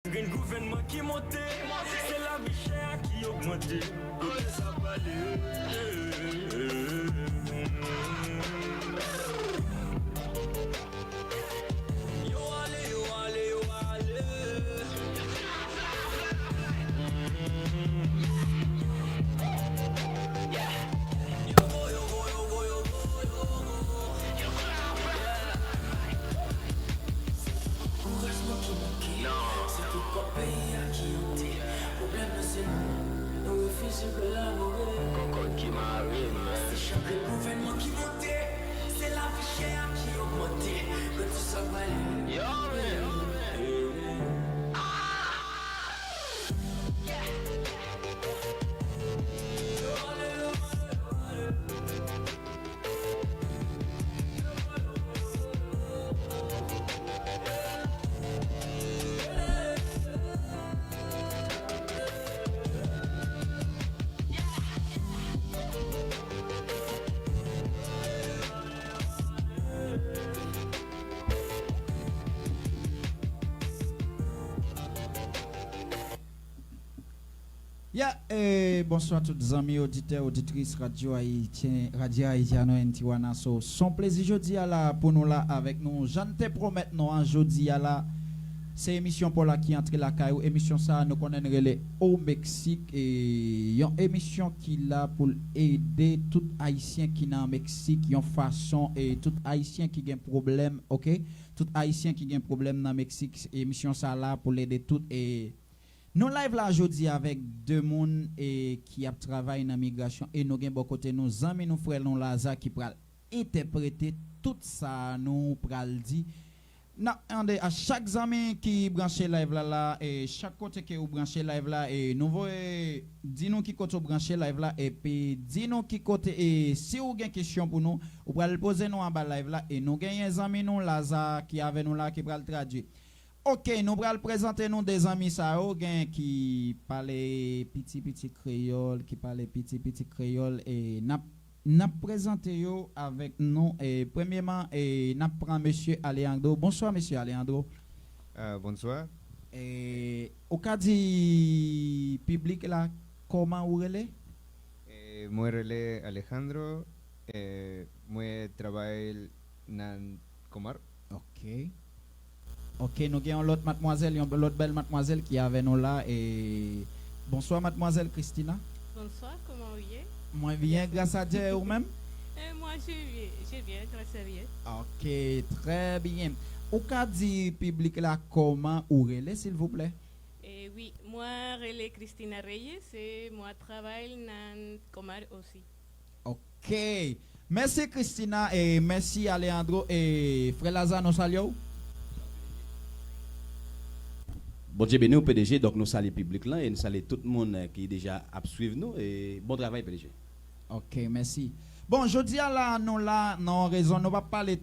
Un gouvernement qui monte, c'est la vie chère qui augmente. Côté ça va Yo allez, yo allez, yo allez. C'est tout pour pays à qui on dit. Problème c'est nous, nous refusons de la mourir. Cocotte qui m'arrive, c'est chaque gouvernement qui monte, c'est la vie chère qui augmente. Que tout ça va aller. Yo, Bonsoir tous les amis auditeurs, auditrices Radio Haïtien, Radio Haïtiano en Tiwana. Son plaisir jeudi à la pour nous là avec nous. J'en te promets nous en jeudi à la c'est émission pour la qui entre la caillou émission ça nous connaît au Mexique et une émission qui là pour aider tout haïtien qui dans Mexique yon façon et tout haïtien qui a un problème, OK? Tout haïtien qui a un problème dans Mexique, émission ça là pour l'aider tout et nous live là aujourd'hui avec deux monde et qui a travaillé dans migration et nous gain bon côté nos amis nous frères nous Lazare qui pral interpréter tout ça nous pral dit à chaque ami qui branché live là et chaque côté que vous branchez live là et nous voyez dis nous qui côté branché live là et puis dis nous qui côté et si vous avez une question pour nous vous pral poser nous en bas live là et nous gagnons des amis nous Lazare qui avec nous là qui pral traduire. OK, nous allons présenter nous des amis ça qui parlent petit créole, qui parlent petit créole et n'a présenté yo avec nous et premièrement et n'a prend monsieur Alejandro. Bonsoir monsieur Alejandro. Bonsoir. Et au cas du public là comment vous relais? Moi relais Alejandro, moi travaille dans Comar. OK. OK, nous avons l'autre mademoiselle, l'autre belle mademoiselle qui est avec nous là. Et bonsoir mademoiselle Christina. Bonsoir, comment vous êtes? Moi bien, grâce à Dieu ou même? Moi je viens, très sérieux. OK, très bien. Au cas du public là, comment ou relais s'il vous plaît? Oui, moi relais Christina Reyes et moi travaille dans Comar aussi. OK. Merci Christina et merci Alejandro et frère Lazare nous saluons. Bon Dieu béni au PDG, donc nous saluons le public là et nous saluons tout le monde qui déjà a suivi nous et bon travail PDG. OK, merci. Bon, je dis là nous là non raison nous pas parler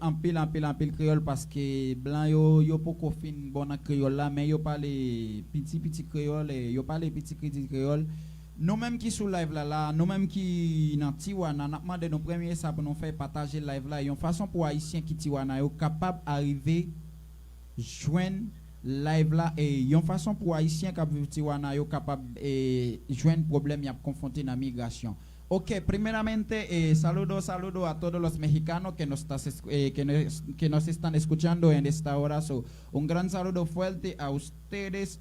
en pile créole parce que blanc yo poko fin bon en créole là mais yo parle petit créole et yo parle petit créole. Nous même qui sous live là nous même qui dans Tiwana n'a demandé nos premiers ça pour nous faire partager live là une façon pour haïtien qui Tiwana yo capable arriver joindre live là et une façon pour haïtien qui vivent Tiwana yo capable joindre problème y a confronté dans migration. OK, primeramente saludos a todos los mexicanos que nos están escuchando en esta hora. Un gran saludo fuerte a ustedes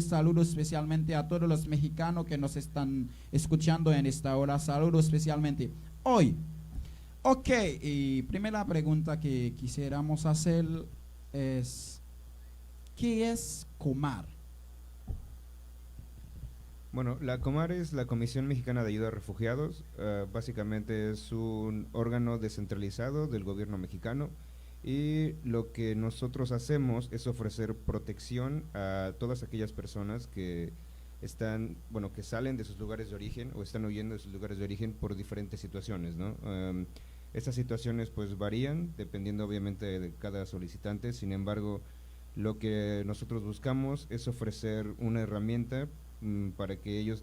saludos especialmente a todos los mexicanos que nos están escuchando en esta hora. Saludos especialmente hoy. OK, y primera pregunta que quisiéramos hacer es ¿qué es Comar? Bueno, la Comar es la Comisión Mexicana de Ayuda a Refugiados. Básicamente es un órgano descentralizado del gobierno mexicano y lo que nosotros hacemos es ofrecer protección a todas aquellas personas que están, bueno, que salen de sus lugares de origen o están huyendo de sus lugares de origen por diferentes situaciones, ¿no? Estas situaciones pues varían dependiendo obviamente de cada solicitante. Sin embargo, lo que nosotros buscamos es ofrecer una herramienta para que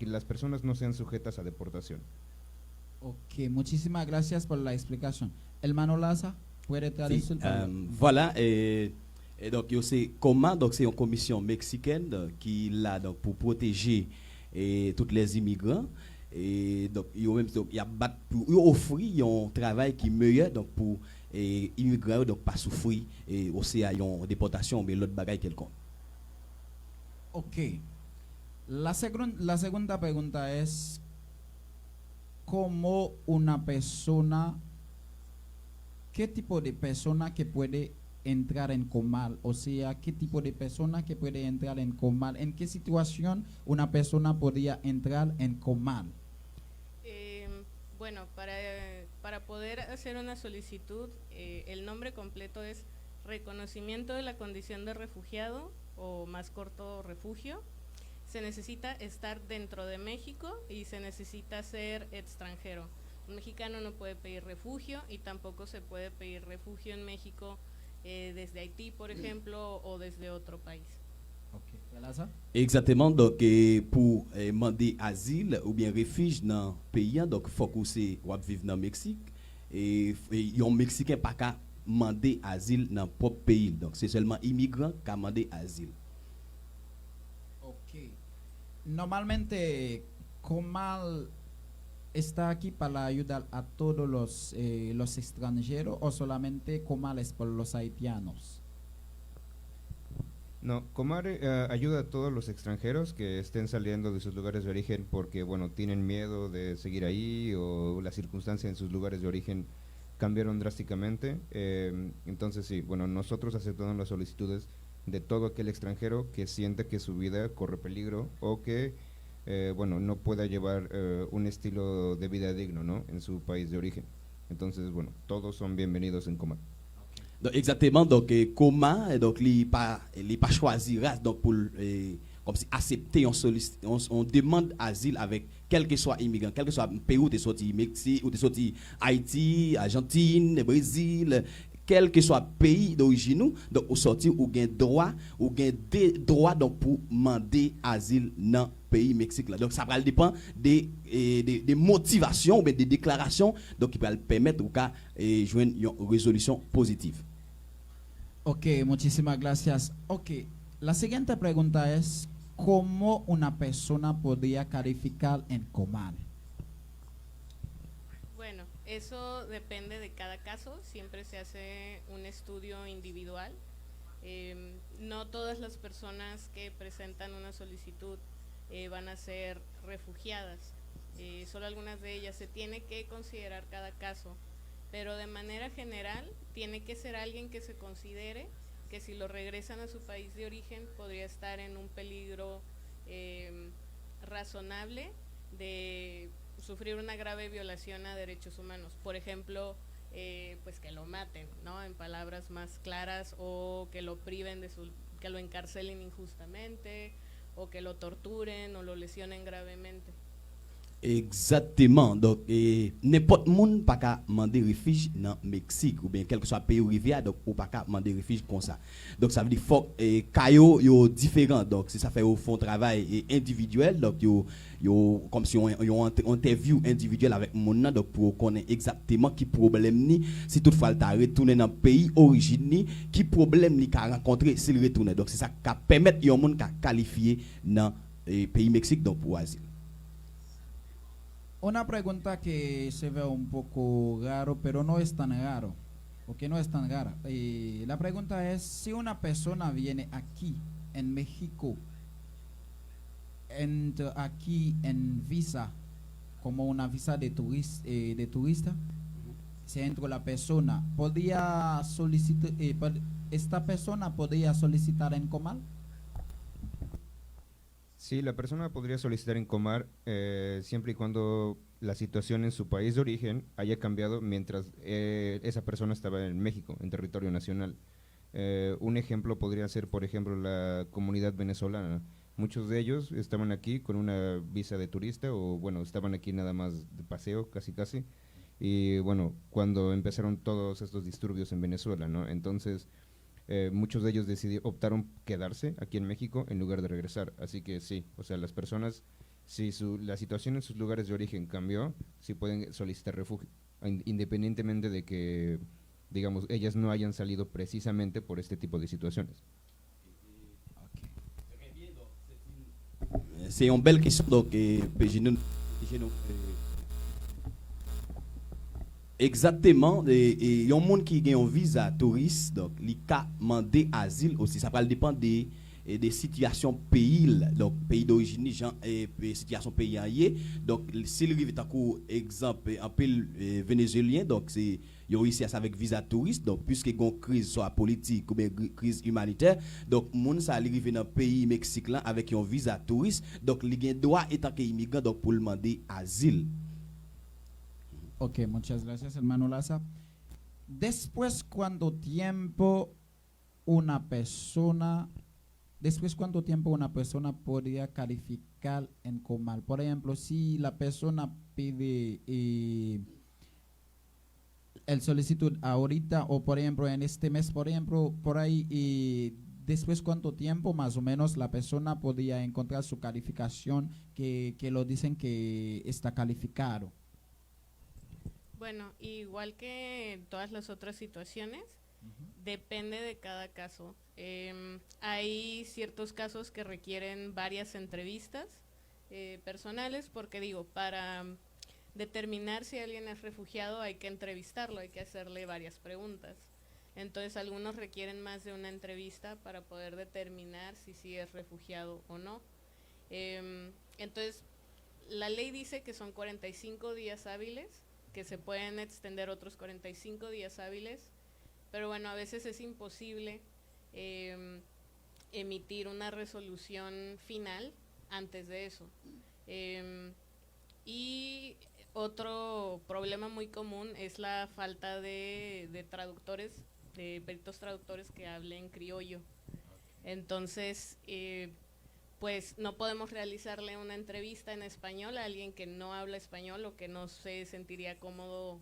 las personas no sean sujetas a deportación. OK, muchísimas gracias por la explicación. Hermano Laza, ¿puede traducir? Voilà, Et donc, c'est comment, donc c'est une commission mexicaine qui là donc pour protéger tous les immigrants. Et donc, il y a pour offrir un travail qui est meilleur donc pour immigrants donc pas souffrir et aussi à une déportation mais l'autre bagaille quelconque. Ok. La segunda pregunta es cómo una persona, qué tipo de persona que puede entrar en Comal, o sea, qué tipo de persona que puede entrar en Comal, en qué situación una persona podría entrar en Comal. Bueno, para poder hacer una solicitud, el nombre completo es reconocimiento de la condición de refugiado o más corto refugio. Se necesita estar dentro de México y se necesita ser extranjero. Un mexicano no puede pedir refugio y tampoco se puede pedir refugio en México desde Haití, por ejemplo, o desde otro país. Ok, Elasa? Exactement, donc pour demander asile ou bien refuge dans le pays, donc il faut que c'est vivre dans le Mexique et un Mexicain pas qu'à demander asile dans le propre pays, donc c'est seulement immigrant qui a demandé asile. Ok. Normalmente Comal está aquí para ayudar a todos los extranjeros o solamente Comal es por los haitianos. No, Comar ayuda a todos los extranjeros que estén saliendo de sus lugares de origen porque, bueno, tienen miedo de seguir ahí o las circunstancias en sus lugares de origen cambiaron drásticamente. Entonces, sí, bueno, nosotros aceptamos las solicitudes de todo aquel extranjero que siente que su vida corre peligro o que, bueno, no pueda llevar un estilo de vida digno, ¿no?, en su país de origen. Entonces, bueno, todos son bienvenidos en Comar. Donc, exactement, donc comment donc il pas choisi race donc pour comme si accepter on demande asile avec quel que soit immigrant, quel que soit pays où tu es sorti, Mexique, où tu es sorti, Haïti, Argentine, Brésil, quel que soit pays d'origine, donc au sortir ou gain droit donc pour demander asile dans pays Mexique là. Donc ça va dépendre des motivations ou des déclarations donc qui va permettre ou cas joindre une résolution positive. Ok, muchísimas gracias. Ok, la siguiente pregunta es, ¿cómo una persona podría calificar en Comal? Bueno, eso depende de cada caso, siempre se hace un estudio individual. No todas las personas que presentan una solicitud van a ser refugiadas, solo algunas de ellas. Se tiene que considerar cada caso, pero de manera general tiene que ser alguien que se considere que si lo regresan a su país de origen podría estar en un peligro razonable de sufrir una grave violación a derechos humanos. Por ejemplo, pues que lo maten, ¿no?, en palabras más claras, o que lo priven que lo encarcelen injustamente, o que lo torturen o lo lesionen gravemente. Exactement. Donc, n'importe monde pas qu'à demander refuge dans le Mexique ou bien quel que soit pays où rivière, donc ou pas qu'à demander refuge comme ça. Donc ça veut dire faut caillou yo différent. Donc si ça fait au fond travail individuel, donc yo comme si on interview individuel avec monde donc pour connaître exactement qui problème ni si toutefois il retourner dans le pays origine ni qui problème ni qu'a rencontré s'il retourne. Donc c'est ça qui permet yon monde qu'a qualifié dans pays Mexique donc pour asile. Una pregunta que se ve un poco raro, pero no es tan raro, porque no es tan rara. La pregunta es, si una persona viene aquí, en México, entra aquí en visa, como una visa de turista, si entra la persona, ¿podría solicitar, esta persona podría solicitar en Comal? Sí, la persona podría solicitar en Comar siempre y cuando la situación en su país de origen haya cambiado mientras esa persona estaba en México, en territorio nacional. Un ejemplo podría ser, por ejemplo, la comunidad venezolana. Muchos de ellos estaban aquí con una visa de turista o, bueno, estaban aquí nada más de paseo, casi. Y, bueno, cuando empezaron todos estos disturbios en Venezuela, ¿no? Entonces, muchos de ellos optaron quedarse aquí en México en lugar de regresar. Así que sí, o sea, las personas, si la situación en sus lugares de origen cambió, sí pueden solicitar refugio, independientemente de que digamos, ellas no hayan salido precisamente por este tipo de situaciones. C'est une belle question. Donc, exactement, il y a un monde qui a un visa touriste, donc il a demandé asile aussi. Ça va dépendre des situations pays, donc pays d'origine, genre, et situation pays ailleurs. Donc, s'il arrive à coup, exemple, un peu vénézuélien, donc c'est ils ont réussi à ça avec visa touriste, donc puisque il y a une crise soit politique ou bien crise humanitaire, donc moun ça arrive dans le pays Mexique là avec un visa touriste, donc il a droit étant qu'immigrant donc pour demander asile. Ok, muchas gracias, hermano Laza. Después, ¿cuánto tiempo una persona podría calificar en Comal? Por ejemplo, si la persona pide el solicitud ahorita o por ejemplo en este mes, por ejemplo, por ahí, después cuánto tiempo más o menos la persona podría encontrar su calificación que lo dicen que está calificado. Bueno, igual que en todas las otras situaciones, depende de cada caso. Hay ciertos casos que requieren varias entrevistas personales, porque digo, para determinar si alguien es refugiado hay que entrevistarlo, hay que hacerle varias preguntas. Entonces algunos requieren más de una entrevista para poder determinar si sí es refugiado o no. Entonces la ley dice que son 45 días hábiles, que se pueden extender otros 45 días hábiles, pero bueno, a veces es imposible emitir una resolución final antes de eso. Y otro problema muy común es la falta de traductores, de peritos traductores que hablen criollo. Entonces, pues no podemos realizarle una entrevista en español a alguien que no habla español o que no se sentiría cómodo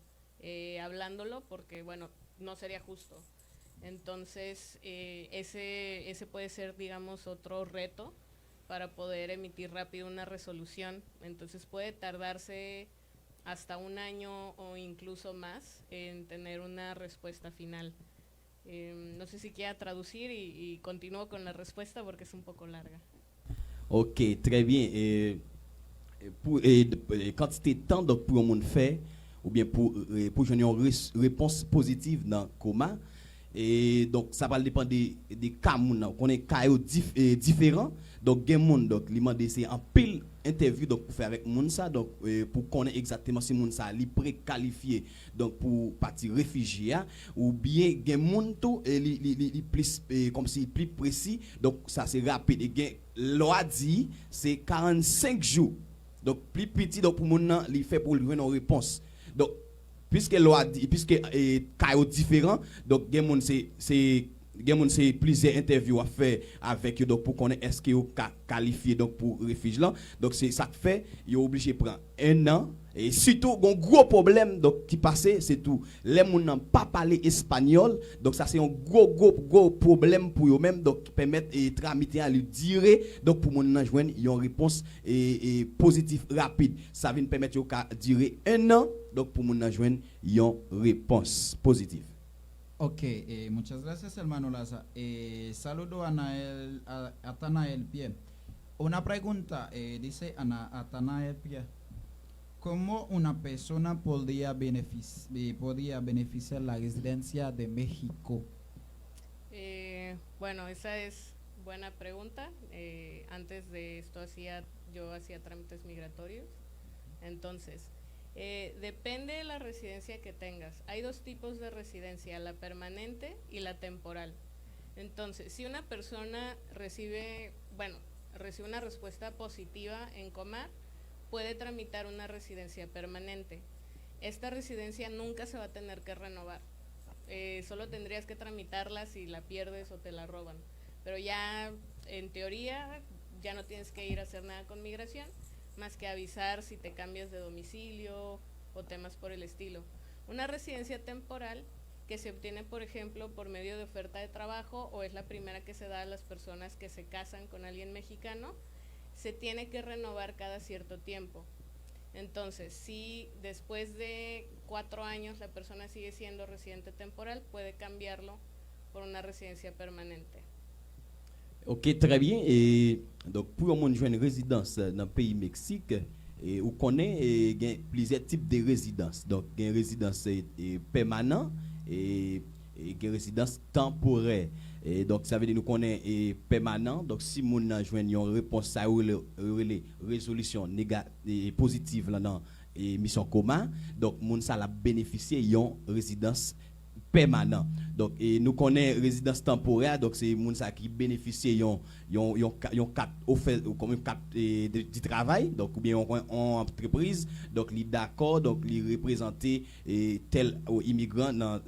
hablándolo, porque bueno, no sería justo. Entonces, ese puede ser, digamos, otro reto para poder emitir rápido una resolución. Entonces puede tardarse hasta un año o incluso más en tener una respuesta final. No sé si quiera traducir y continúo con la respuesta porque es un poco larga. Ok, très bien. Quantité de temps donc, pour un monde faire, ou bien pour donner une réponse positive dans le coma. Et donc, ça va dépendre des cas, on est cas différents. Donc, il y a des gens qui demandent c'est en pile interview donc, pour faire avec moun ça, donc pour connaître exactement si moun ça est pré-qualifié donc pour partir réfugié ou bien il y a des gens qui plus comme si plus précis, donc ça c'est rapide. Et loi dit c'est 45 jours. Donc, plus petit donc pour moun il fait pour lui donner une réponse. Donc, puisque loi dit puisque cas différents, donc il y a c'est plusieurs interviews à faire avec eux donc pour connaître est-ce qu'ils sont qualifiés donc pour réfugiés là. Donc c'est ça que fait ils sont obligés de prendre un an et surtout un gros problème donc qui passait c'est tout les gens n'ont pas parlé espagnol, donc ça c'est un gros problème pour eux même, donc qui permettent et tramiter à lui dire donc pour mon joindre une réponse et positive rapide, ça vient permettre de durer un an donc pour mon joindre une réponse positive. Ok, muchas gracias, hermano Laza. Saludo a Atanael Pie. Una pregunta, dice Atanael Pie. ¿Cómo una persona podría beneficiar la residencia de México? Bueno, esa es buena pregunta. Antes de esto yo hacía trámites migratorios. Entonces, depende de la residencia que tengas. Hay dos tipos de residencia, la permanente y la temporal. Entonces, si una persona recibe una respuesta positiva en Comar, puede tramitar una residencia permanente. Esta residencia nunca se va a tener que renovar. Solo tendrías que tramitarla si la pierdes o te la roban. Pero ya, en teoría, ya no tienes que ir a hacer nada con migración, más que avisar si te cambias de domicilio o temas por el estilo. Una residencia temporal que se obtiene, por ejemplo, por medio de oferta de trabajo o es la primera que se da a las personas que se casan con alguien mexicano, se tiene que renovar cada cierto tiempo. Entonces, si después de 4 años la persona sigue siendo residente temporal, puede cambiarlo por una residencia permanente. Ok, très bien. Et donc, pour on joindre une résidence dans le pays Mexique, on connaît plusieurs types de résidences. Donc, il y a une résidence permanente et une résidence temporaire. Et donc, ça veut dire que nous connaissons permanent. Donc, si nous avons une réponse à la résolution positive là, dans la mission coma, donc, nous avons bénéficié d'une résidence permanent. Donc, nous connaissons résidence temporaire, donc c'est les gens qui bénéficient d'un cadre du travail, donc ou bien en entreprise, donc ils d'accord, donc ils représentent tel immigrant dans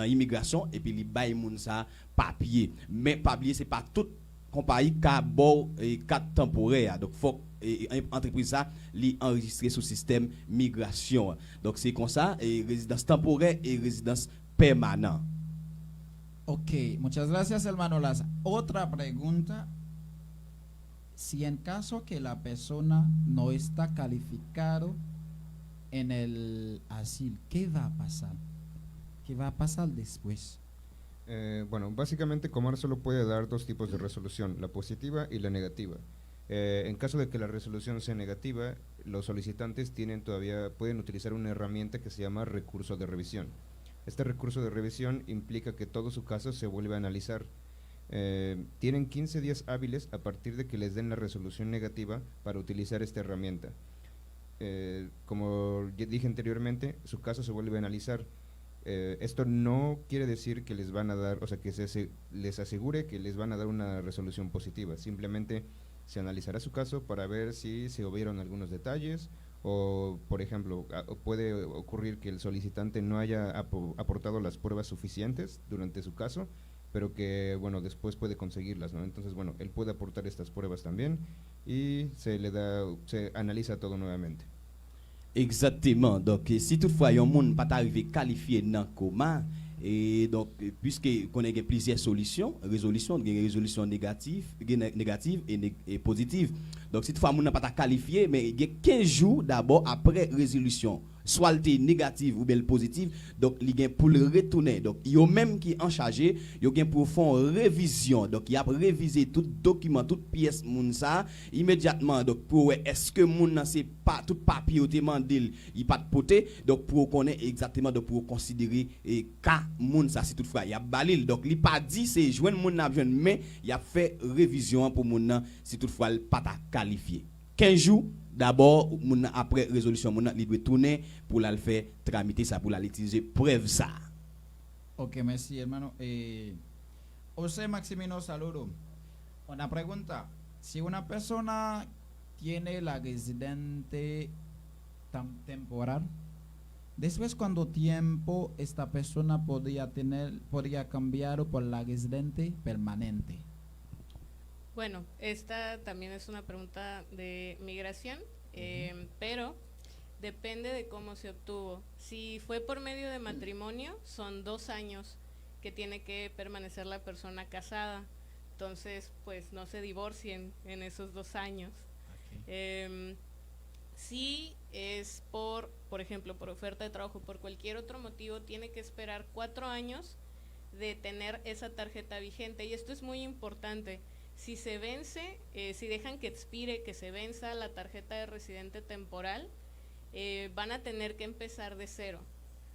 l'immigration et puis ils baillent les gens papier. Mais papier, c'est pas tout compagnie qui a bon cadre temporaire. Donc, faut entreprise ça li enregistrer sous système migration. Donc, c'est comme ça, résidence temporaire et résidence permanente. Ok, muchas gracias, hermano Laza. Otra pregunta. Si en caso que la persona no está calificado en el asilo, ¿qué va a pasar? ¿Qué va a pasar después? Bueno, básicamente Comar solo puede dar dos tipos de resolución, la positiva y la negativa. En caso de que la resolución sea negativa, los solicitantes pueden utilizar una herramienta que se llama recurso de revisión. Este recurso de revisión implica que todo su caso se vuelve a analizar. Tienen 15 días hábiles a partir de que les den la resolución negativa para utilizar esta herramienta. Como ya dije anteriormente, su caso se vuelve a analizar. Esto no quiere decir que les van a dar, o sea, que les asegure que les van a dar una resolución positiva. Simplemente se analizará su caso para ver si se hubieron algunos detalles o, por ejemplo, puede ocurrir que el solicitante no haya aportado las pruebas suficientes durante su caso, pero que, bueno, después puede conseguirlas, ¿no? Entonces, bueno, él puede aportar estas pruebas también y se analiza todo nuevamente. Exactement. Donc, si toutefois, il y a un monde pas arrivé qualifié dans le coma, et donc, puisque qu'on a plusieurs solutions, résolution négative et positive. Donc, si toutefois, on n'a pas qualifié, mais il y a 15 jours d'abord après résolution. Soit le négative ou bien le positif, donc il y a pour le retourner. Donc il y a même qui en chargé, il y a pour faire une révision. Donc il a révisé tout document, toute pièce ça immédiatement. Donc pour est-ce que moun c'est pas tout papier au demandé, il pas de poté, donc pour connaître exactement, donc pour considérer cas moun ça c'est toutefois il y a balil. Donc il pas dit c'est joindre moun n'a joindre, mais il a fait révision pour moun si toutefois pas ta qualifié. 15 jours d'abord, après résolution, il doit tourner pour la faire tramiter ça, pour la utiliser preuve ça. Ok, merci, hermano. José Maximino, saludo. Una pregunta. Si una persona tiene la residente temporal, después cuánto tiempo esta persona podría cambiar por la residente permanente? Bueno, esta también es una pregunta de migración, pero depende de cómo se obtuvo. Si fue por medio de matrimonio, son 2 años que tiene que permanecer la persona casada. Entonces, pues no se divorcien en esos 2 años. Okay. Si es por ejemplo, por oferta de trabajo, por cualquier otro motivo, tiene que esperar 4 años de tener esa tarjeta vigente. Y esto es muy importante. Si se vence, si dejan que expire, que se venza la tarjeta de residente temporal, van a tener que empezar de cero.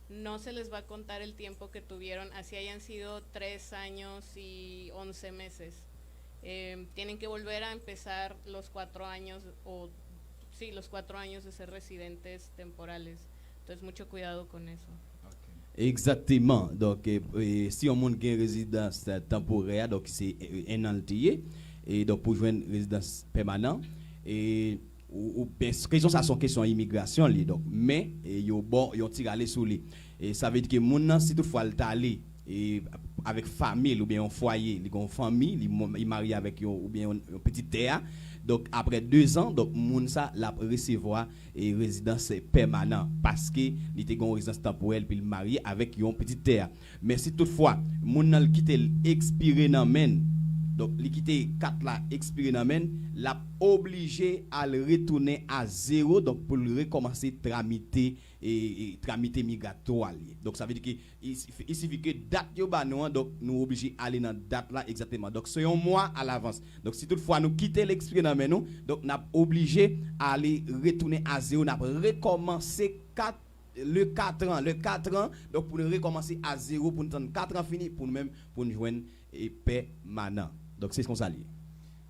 No se les va a contar el tiempo que tuvieron, así hayan sido 3 años y 11 meses. Tienen que volver a empezar los 4 años, los 4 años de ser residentes temporales. Entonces, mucho cuidado con eso. Exactement. Donc, si on a une résidence temporaire, donc c'est un an entier, et donc pour jouer une résidence permanente, et question ça sont question immigration, donc, mais ils ont tiré aller sur lui. Et ça veut dire que mon si toutefois le aller avec famille ou bien un foyer, ils ont famille, ils marient avec ou bien un petit terre. Donc après 2 ans, donc moun sa la recevoir et résidence permanente parce que il était une résidence temporaire puis il marié avec une petite terre. Mais si toutefois moun nan quitte expiré nan men, donc li quitter 4 là expiré dans men, l'a obligé à le retourner à zéro donc pour recommencer tramiter et tramiter migratoire. Donc ça veut dire que il suffit que date yo ba nous donc nous obligé aller dans date là exactement. Donc c'est un mois à l'avance. Donc si toutefois nous quitter l'expiré dans men nous, donc n'a obligé à aller retourner à zéro, n'a recommencer le 4 ans donc pour nous recommencer à zéro pour nous 4 ans fini pour nous même pour nous joindre et permanent. Donc c'est ce qu'on s'allie.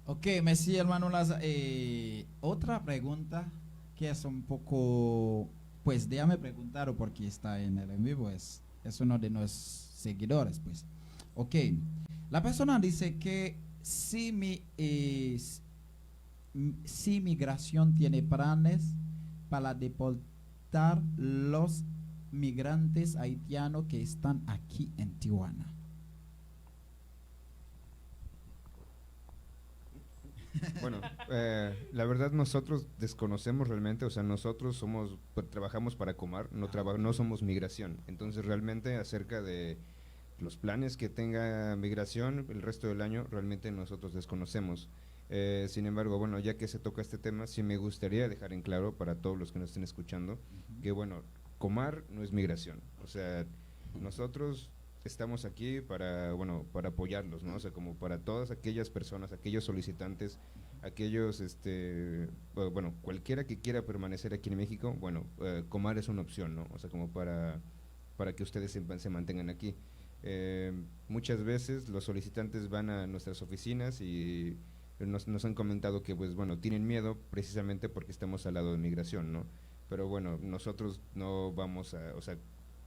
Ok, merci hermano Laza. Otra pregunta que es un poco, pues déjame preguntar porque está en el en vivo, es uno de nuestros seguidores, pues. Ok, la persona dice que si migración tiene planes para deportar los migrantes haitianos que están aquí en Tijuana. Bueno, la verdad nosotros desconocemos realmente, o sea, nosotros trabajamos para Comar, no somos migración. Entonces realmente acerca de los planes que tenga migración el resto del año, realmente nosotros desconocemos. Sin embargo, bueno, ya que se toca este tema, sí me gustaría dejar en claro para todos los que nos estén escuchando que, bueno, Comar no es migración. O sea, nosotros estamos aquí para, bueno, para apoyarlos, ¿no? O sea, como para todas aquellas personas, aquellos solicitantes, aquellos, bueno, cualquiera que quiera permanecer aquí en México, bueno, Comar es una opción, ¿no? O sea, como para que ustedes se mantengan aquí. Muchas veces los solicitantes van a nuestras oficinas y nos han comentado que, pues, bueno, tienen miedo precisamente porque estamos al lado de migración, ¿no? Pero bueno, nosotros no vamos a, o sea,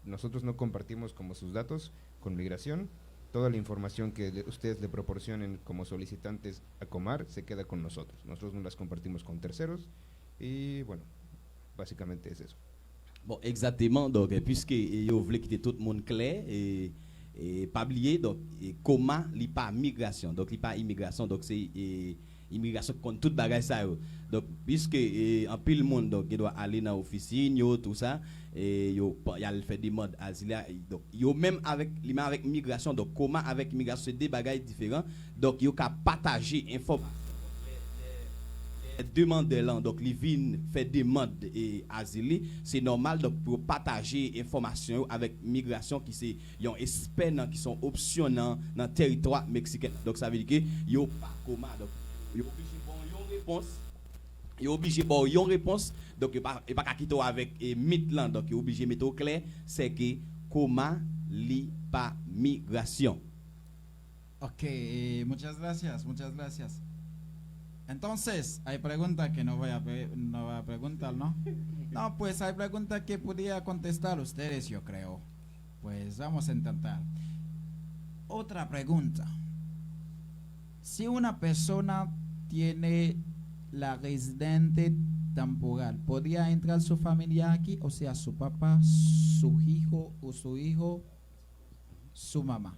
nosotros no compartimos como sus datos con migración. Toda la información que ustedes le proporcionen como solicitantes a Comar se queda con nosotros. Nosotros no las compartimos con terceros y bueno, básicamente es eso. Bon, exactement. Donc, puisque vous voulez quitter tout le monde clair et pas oublier donc comment li pas migration. Donc, li pas immigration. Donc, c'est immigration contre toute bagage ça. Donc, puisque en pile monde donc il doit aller dans officine yo tout ça et yo y a fait des modes asile donc yo même avec migration donc comment avec migration c'est des bagages différents donc yo ka partager information demandeurs donc les vins fait demande et asile c'est normal donc pour partager information avec migration qui c'est yon expert qui sont options dans territoire mexicain donc ça veut dire que yo pas comment donc yo obligé bon yon réponse yon réponse donc il pas quitter avec mythe là donc il obligé mettre au clair c'est que comment li pas migration. Ok, muchas gracias. Entonces, hay preguntas que no voy a preguntar, ¿no? No, pues hay preguntas que podría contestar ustedes, yo creo. Pues vamos a intentar. Otra pregunta. Si una persona tiene la residente temporal, ¿podría entrar su familia aquí? O sea, su papá, su hijo, su mamá.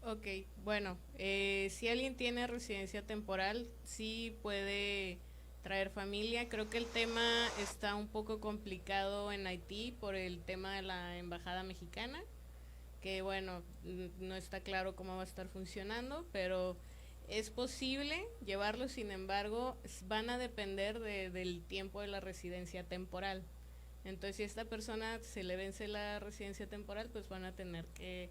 Ok, bueno, si alguien tiene residencia temporal, sí puede traer familia. Creo que el tema está un poco complicado en Haití por el tema de la embajada mexicana, que bueno, no está claro cómo va a estar funcionando, pero es posible llevarlo. Sin embargo, van a depender del tiempo de la residencia temporal. Entonces, si a esta persona se le vence la residencia temporal, pues van a tener que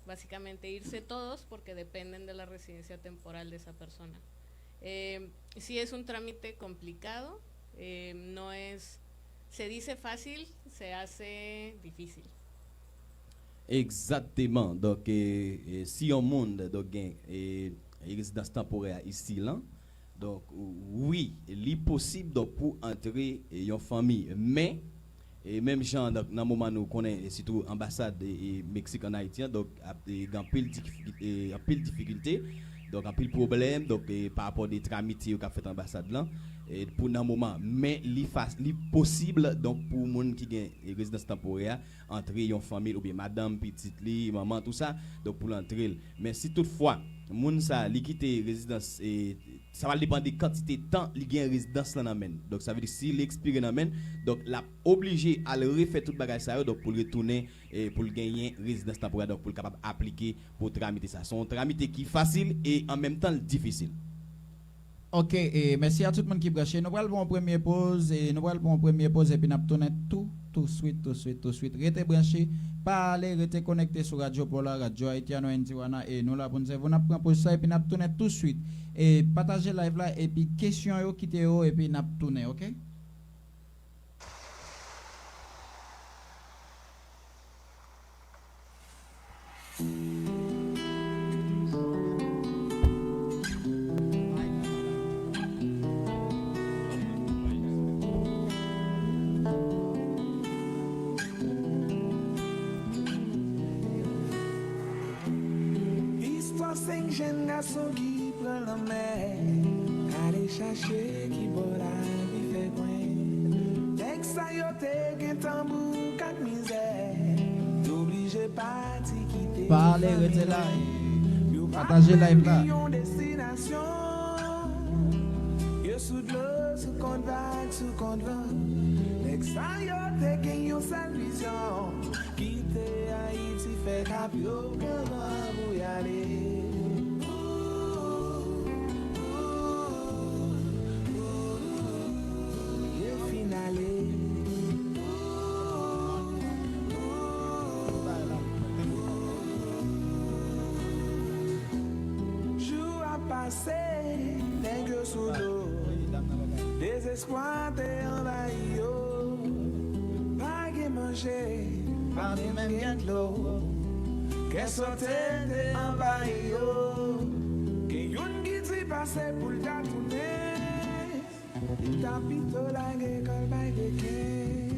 básicamente irse todos porque dependen de la residencia temporal de esa persona. Sí es un trámite complicado, no es, se dice fácil, se hace difícil. Exactement. Donc, si on monde donc résidence temporaire ici là, donc oui, il est possible donc pour entrer en famille, mais et même gens dans le moment nous connaît surtout ambassade et Mexique en Haïti donc en pile difficulté donc en pile problème donc par rapport des tramités qu'a fait ambassade là et pour un moment mais li possible donc pour monde qui gagne résidence temporaire entrer en famille ou bien madame petite li maman tout ça donc pour l'entrer mais si toutefois moun ça li quitter résidence ça va dépendre de quantité de temps il gagne résidence là n'amène. Donc ça veut dire si l'expire n'amène, donc l'a obligé à le refaire toute bagage ça donc pour retourner et pour gagner résidence temporaire donc pour capable appliquer pour tramiter ça. C'est un tramité qui facile et en même temps difficile. OK, et merci à tout le monde qui branche. Nous allons prendre une première pause et nous allons prendre une première pause et puis nous tourner tout de suite. Restez branché, pas aller, restez connecté sur Radio Polar, Radio Haïtiano Intiwana et nous là pour nous dire vous prendre pause ça et puis nous tourner tout de suite et partager live là et puis question yo quitter yo et puis nous tourner, OK? Cinq générations qui prennent la mer, aller chercher qui boit la vie fait coin. Dès que ça y est, qu'un tambour, quatre misère, t'obligé parti quitter. Parlez, restez là, partagez live là. Destination, yo sous de l'eau, sous compte vague, sous compte vent. Dès que ça y est, qu'un yon seule vision, quitter Haïti fait cap yo, comment vous y aller? Nègre sous l'eau, désespoir t'es envahi yo. Pas que manger, pas même bien de l'eau. Qu'est-ce que t'es envahi yo? Que yon qui t'y passe pour le tourner. Il t'a pito la gueule by the king.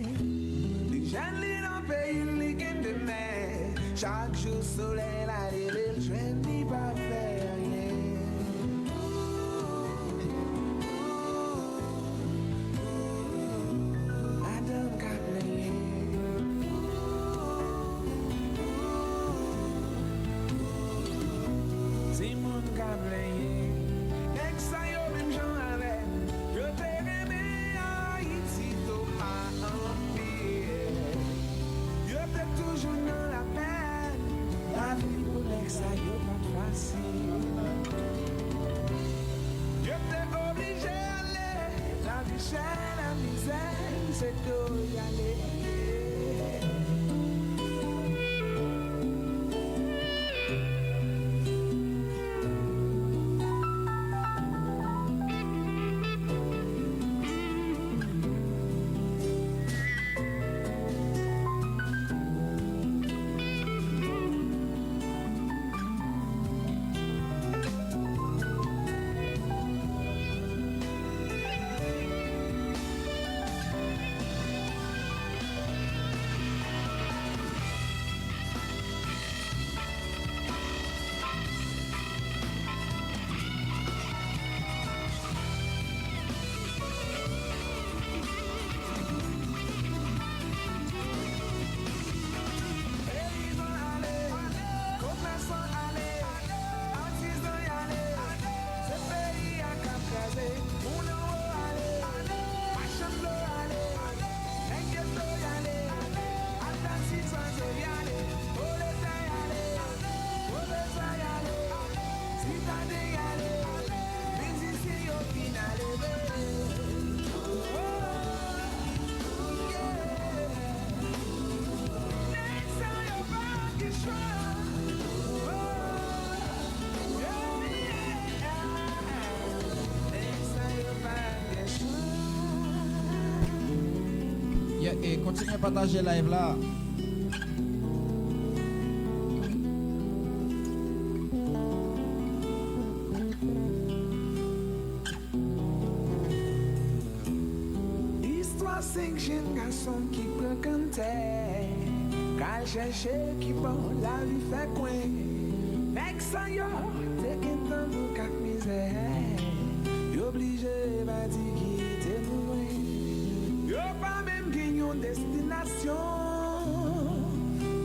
Les jeunes li dans pays li gagne de mer. Chaque jour soleil la lève, je n'y pas faire rien. La misère, c'est tout y aller. Et continuez à partager live là. Histoire 5 jeunes garçons qui fréquentaient, qu'à chercher qui bon la vie fait coin. Mec ça yo, t'es qu'un temps pour quatre misères. Yo obligé va dire qui t'es loin. Yo pas même gagnon destination.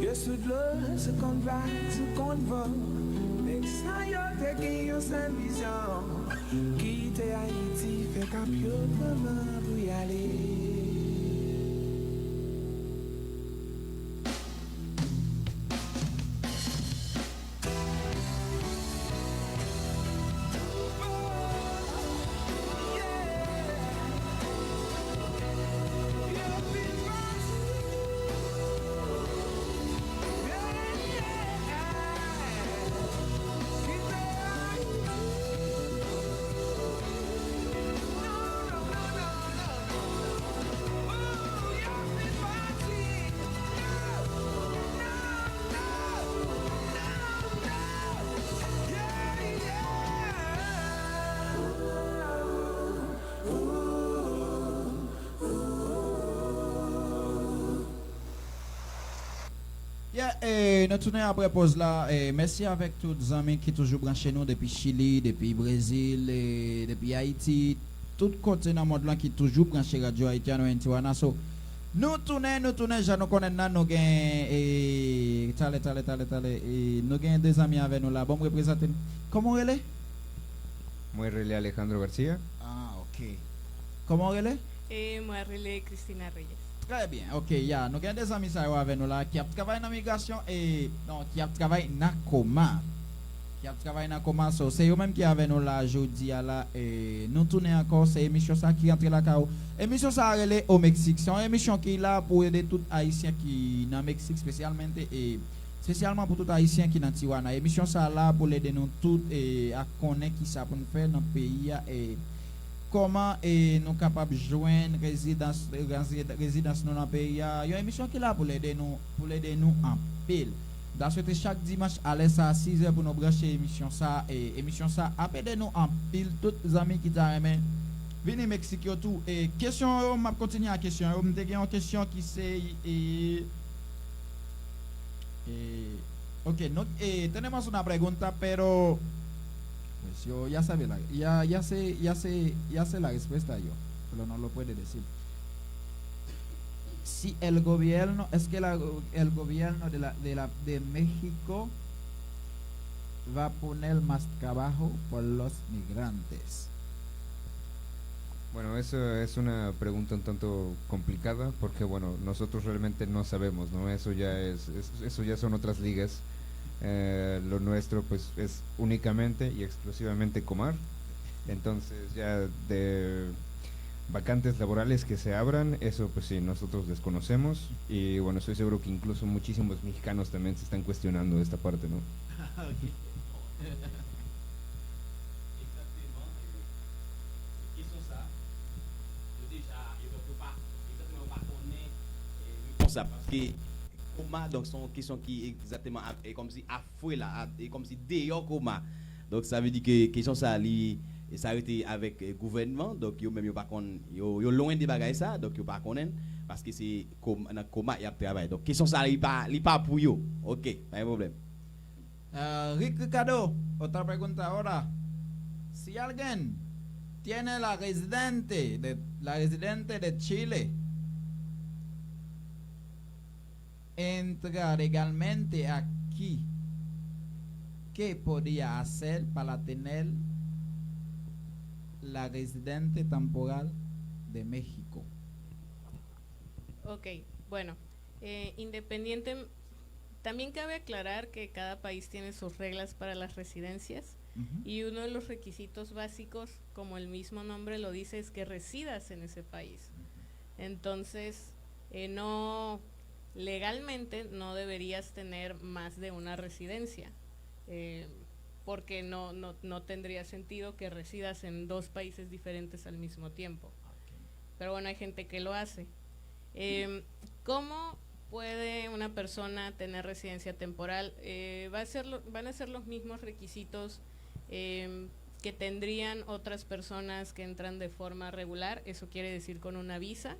Yo sous de l'eau, ce qu'on va, ce qu'on va. Mec ça yo, t'es gagnon sans vision. Quitter Haïti, fait cap yo maman pour y aller. Yeah, nous tournons après pause là. Merci avec tous les amis qui toujours branchés nous depuis Chili, depuis Brésil, depuis Haïti, tout côté dans le monde là qui toujours branché Radio Haïtiano Intiwana. So, nous tournons, je nous connais là, nous nous gagnons des amis avec nous là. Bon, me représenter. Comment on est? Moi, relé Alejandro García. Ah, ok. Comment on est? Moi, relais Cristina Reyes. Très bien, ok, ya, nous avons des amis avec nous là qui travaillent dans la migration et non, qui travaillent dans le coma. Qui travaillent dans le coma, so, c'est eux-mêmes qui avec nous là aujourd'hui là et nous tournons encore cette émission ça qui rentre là cao. Émission ça relais au Mexique. C'est une émission qui est là pour aider tous les Haïtiens qui dans le Mexique spécialement pour tous les Haïtiens qui dans Tijuana. Émission ça là pour aider nous tous et à connaître qui ça pour nous faire dans le pays et comment nous capables de joindre résidence dans le pays. Il y a une émission qui est là pour aider nous en pile. Dans ce chaque dimanche à l'aise à 6h pour nous brancher émission ça et émission ça aider nous en pile tous les amis qui t'a aimé venir Mexique tout et question m'a continuer à question on me une question qui c'est OK donc tenemos una pregunta pero pues yo ya sabe ya sé la respuesta yo pero no lo puede decir. Si el gobierno es que el gobierno de México va a poner más trabajo por los migrantes. Bueno, eso es una pregunta un tanto complicada porque bueno, nosotros realmente no sabemos, ¿no? Eso ya son otras ligas. Lo nuestro pues es únicamente y exclusivamente Comar. Entonces ya de vacantes laborales que se abran, eso pues sí, nosotros desconocemos y bueno, estoy seguro que incluso muchísimos mexicanos también se están cuestionando esta parte, ¿no? Ça parce que coma donc sont question qui exactement est comme si afoué là et comme si dehors coma donc ça veut dire que question ça li ça a été avec gouvernement donc yo même yo pas connait yo loin des bagages ça donc yo pas connait parce que c'est comme dans coma y a travail donc question ça li pas pour yo OK pas de problème. Ricardo, otra pregunta ahora. Si alguien tiene la residente de Chile entra legalmente aquí, ¿qué podría hacer para tener la residente temporal de México? Ok, bueno, también cabe aclarar que cada país tiene sus reglas para las residencias y uno de los requisitos básicos, como el mismo nombre lo dice, es que residas en ese país. Entonces, legalmente no deberías tener más de una residencia, porque no tendría sentido que residas en dos países diferentes al mismo tiempo. Pero bueno, hay gente que lo hace. ¿Cómo puede una persona tener residencia temporal? Van a ser los mismos requisitos que tendrían otras personas que entran de forma regular, eso quiere decir con una visa.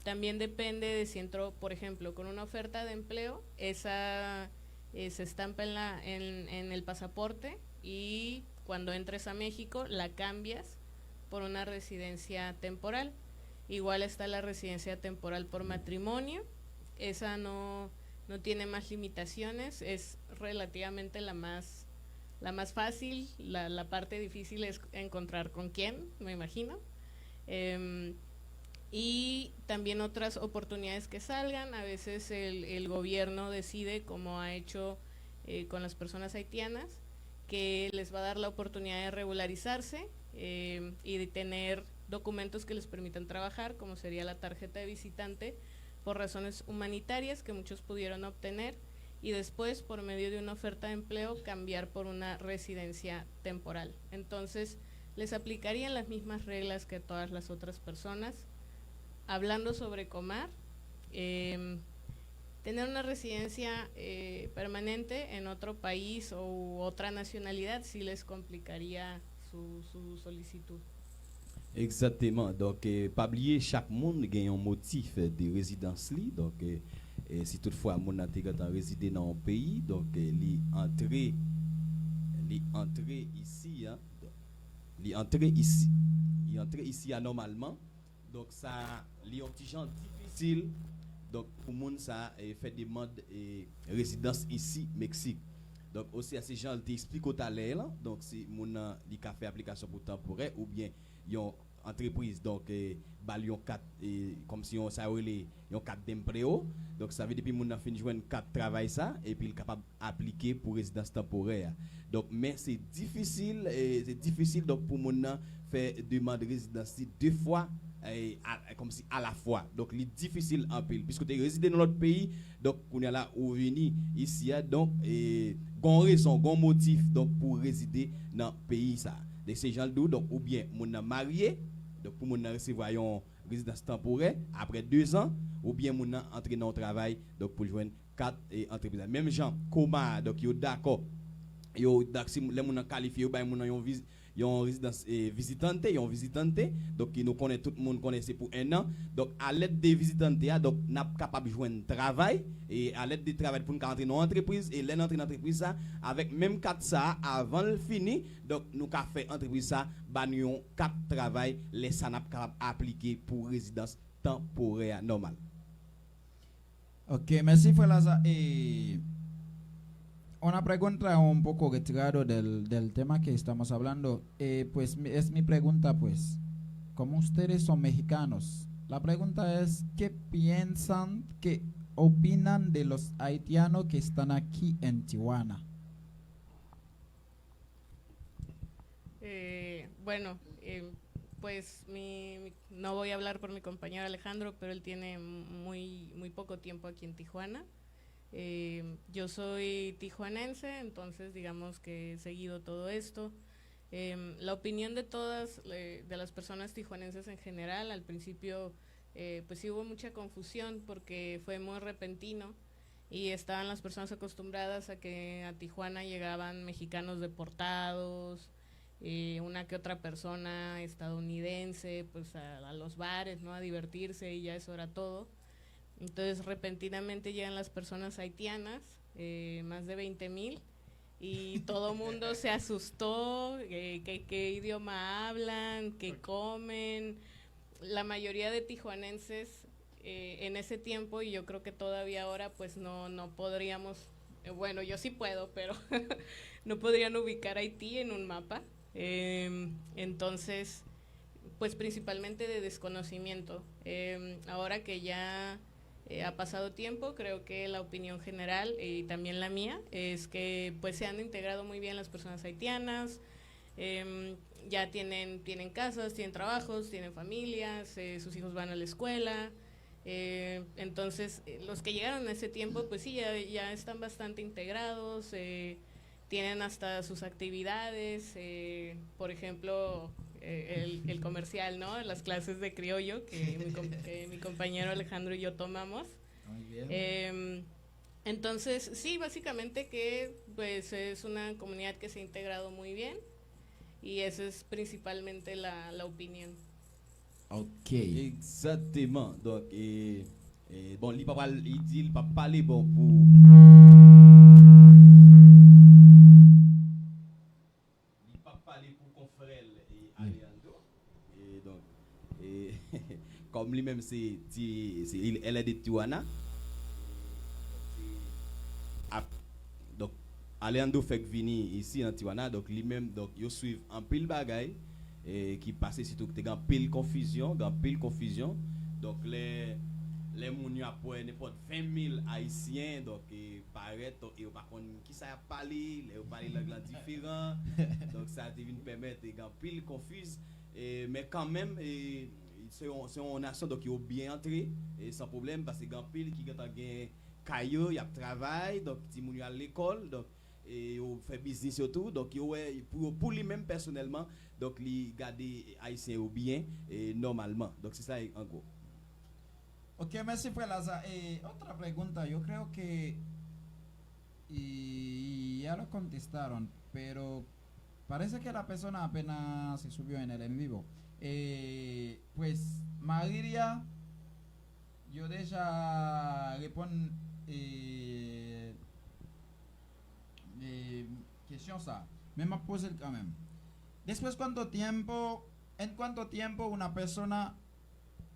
También depende de si entró, por ejemplo, con una oferta de empleo, esa se estampa en el pasaporte y cuando entres a México la cambias por una residencia temporal. Igual está la residencia temporal por matrimonio, esa no tiene más limitaciones, es relativamente la más la más fácil. La parte difícil es encontrar con quién, me imagino. Y también otras oportunidades que salgan. A veces el gobierno decide, como ha hecho con las personas haitianas, que les va a dar la oportunidad de regularizarse y de tener documentos que les permitan trabajar, como sería la tarjeta de visitante, por razones humanitarias que muchos pudieron obtener, y después, por medio de una oferta de empleo, cambiar por una residencia temporal. Entonces, les aplicarían las mismas reglas que a todas las otras personas. Hablando sobre Comar, tener una residencia permanente en otro país o otra nacionalidad sí les complicaría su solicitud. Exactement. Donc, pas oublier, chaque monde a un motif de résidence. Donc, si toutefois, mon intégrat a résidé dans un pays, donc, il entrer ici, hein, il entrer ici anormalement. Donc, ça, il un petit genre difficile. Donc, pour moun ça fait demande résidence ici, Mexique. Donc, aussi, à ces gens, ils t'expliquent au talent. Donc, si moun li ka fait application pour temporaire ou bien yon entreprise, donc, yon 4, comme si on ça yon 4 d'empleo. Donc, ça veut dire depuis moun a fini joindre 4 travail ça, et puis il est capable d'appliquer pour résidence temporaire. Donc, mais c'est difficile donc pour moun faire demande de résidence 2 fois. Comme si à la fois, donc c'est difficile en pile puisque tu résides dans notre pays, donc on est là ou venir ici, donc gon raison, gon motif donc pour résider dans le pays ça. De ces gens donc ou bien mon marié, donc pour mon recevoir une résidence temporaire après 2 ans, ou bien mon entrer dans le travail donc pour joindre 4 entreprises. Même gens comment donc yo d'accord, si les moun qualifié ou ben moun yon vise yon résidence visitante, donc qui nous connaît, tout le monde connaît, c'est pour 1 an. Donc à l'aide des visitantes, donc n'a capable de joindre travail, et à l'aide des travail pour nous entrer dans l'entreprise, et l'entrer dans l'entreprise ça avec même 4 ça avant le fini, donc nous ka fait entreprise ça bagnon 4 travail les ça n'a capable appliquer pour résidence temporaire normale. Ok, merci frère Laza. Una pregunta un poco retirado del tema que estamos hablando. Pues es mi pregunta, pues, como ustedes son mexicanos, la pregunta es, ¿qué piensan, qué opinan de los haitianos que están aquí en Tijuana? Bueno, pues no voy a hablar por mi compañero Alejandro, pero él tiene muy poco tiempo aquí en Tijuana. Yo soy tijuanense, entonces digamos que he seguido todo esto. La opinión de todas, de las personas tijuanenses en general, al principio pues sí hubo mucha confusión porque fue muy repentino y estaban las personas acostumbradas a que a Tijuana llegaban mexicanos deportados, una que otra persona estadounidense pues a los bares, ¿no? A divertirse, y ya eso era todo. Entonces repentinamente llegan las personas haitianas, más de 20,000, y todo mundo se asustó, qué idioma hablan, qué comen. La mayoría de tijuanenses en ese tiempo, y yo creo que todavía ahora, pues no podríamos, bueno, yo sí puedo, pero no podrían ubicar Haití en un mapa. Entonces, pues principalmente de desconocimiento. Ahora que ya ha pasado tiempo, creo que la opinión general y también la mía es que pues se han integrado muy bien las personas haitianas, ya tienen casas, tienen trabajos, tienen familias, sus hijos van a la escuela, entonces los que llegaron en ese tiempo pues sí, ya están bastante integrados, tienen hasta sus actividades, por ejemplo el comercial, ¿no? Las clases de criollo que mi compañero Alejandro y yo tomamos. Muy bien. Entonces, sí, básicamente que pues es una comunidad que se ha integrado muy bien, y esa es principalmente la opinión. Ok. Exactement. Donc, bon, il dit il va parler bon pour comme lui-même elle est de Tijuana. Donc Aleandro fait venir ici en Tijuana, donc lui-même, donc il suit un pile bagaille qui passe surtout que t'es en pile confusion, donc les moun yo après n'importe 20 000 haïtiens donc paraît donc et pas connait qui ça a parlé, les parler langue différent, donc ça te vient permettre en pile confuse mais quand même c'est une nation donc qui est bien entré et sans problème parce que grand pile qui a gain caillou, y a travail donc ti moun yo à l'école donc et on fait business surtout donc pour lui-même personnellement donc li garder haïtien au bien et normalement donc c'est ça en gros. Ok, merci Frère Lazare. Otra pregunta, yo creo que ya lo contestaron, pero parece que la persona apenas se subió en el en vivo. Pues María, yo deja responder question ça, me me pose quand même. Después en cuánto tiempo una persona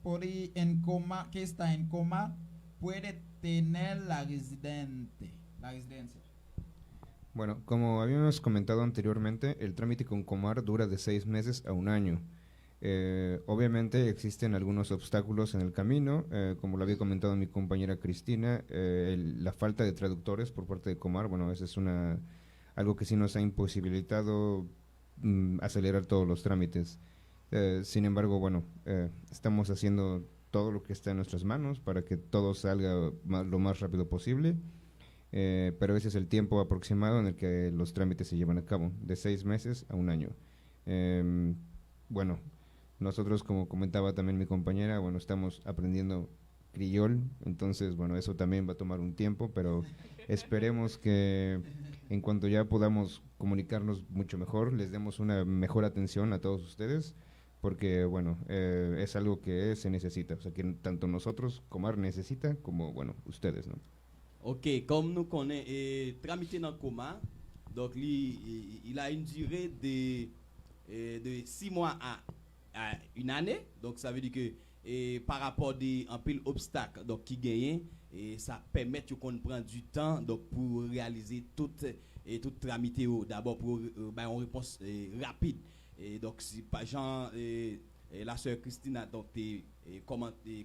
por ahí en coma, que está en coma, puede tener la residencia. Bueno, como habíamos comentado anteriormente, el trámite con Comar dura de 6 meses a 1 año. Obviamente existen algunos obstáculos en el camino, como lo había comentado mi compañera Cristina, la falta de traductores por parte de Comar, bueno, eso es algo que sí nos ha imposibilitado acelerar todos los trámites. Sin embargo, bueno, estamos haciendo todo lo que está en nuestras manos para que todo salga lo más rápido posible, pero ese es el tiempo aproximado en el que los trámites se llevan a cabo, de 6 meses a 1 año. Bueno, nosotros, como comentaba también mi compañera, bueno, estamos aprendiendo criol, entonces, bueno, eso también va a tomar un tiempo, pero esperemos que en cuanto ya podamos comunicarnos mucho mejor, les demos una mejor atención a todos ustedes, porque, bueno, es algo que se necesita, o sea, que tanto nosotros, Comar, necesita, como, bueno, ustedes, ¿no? Ok, comme nous connaissons, tramité dans le coma, donc il a une durée de 6 mois à 1 année, donc ça veut dire que par rapport à un pile obstacle donc qui gagne, et ça permet qu'on prend du temps donc pour réaliser tout tramité d'abord pour une réponse rapide. Et donc si par exemple la sœur Christine a donc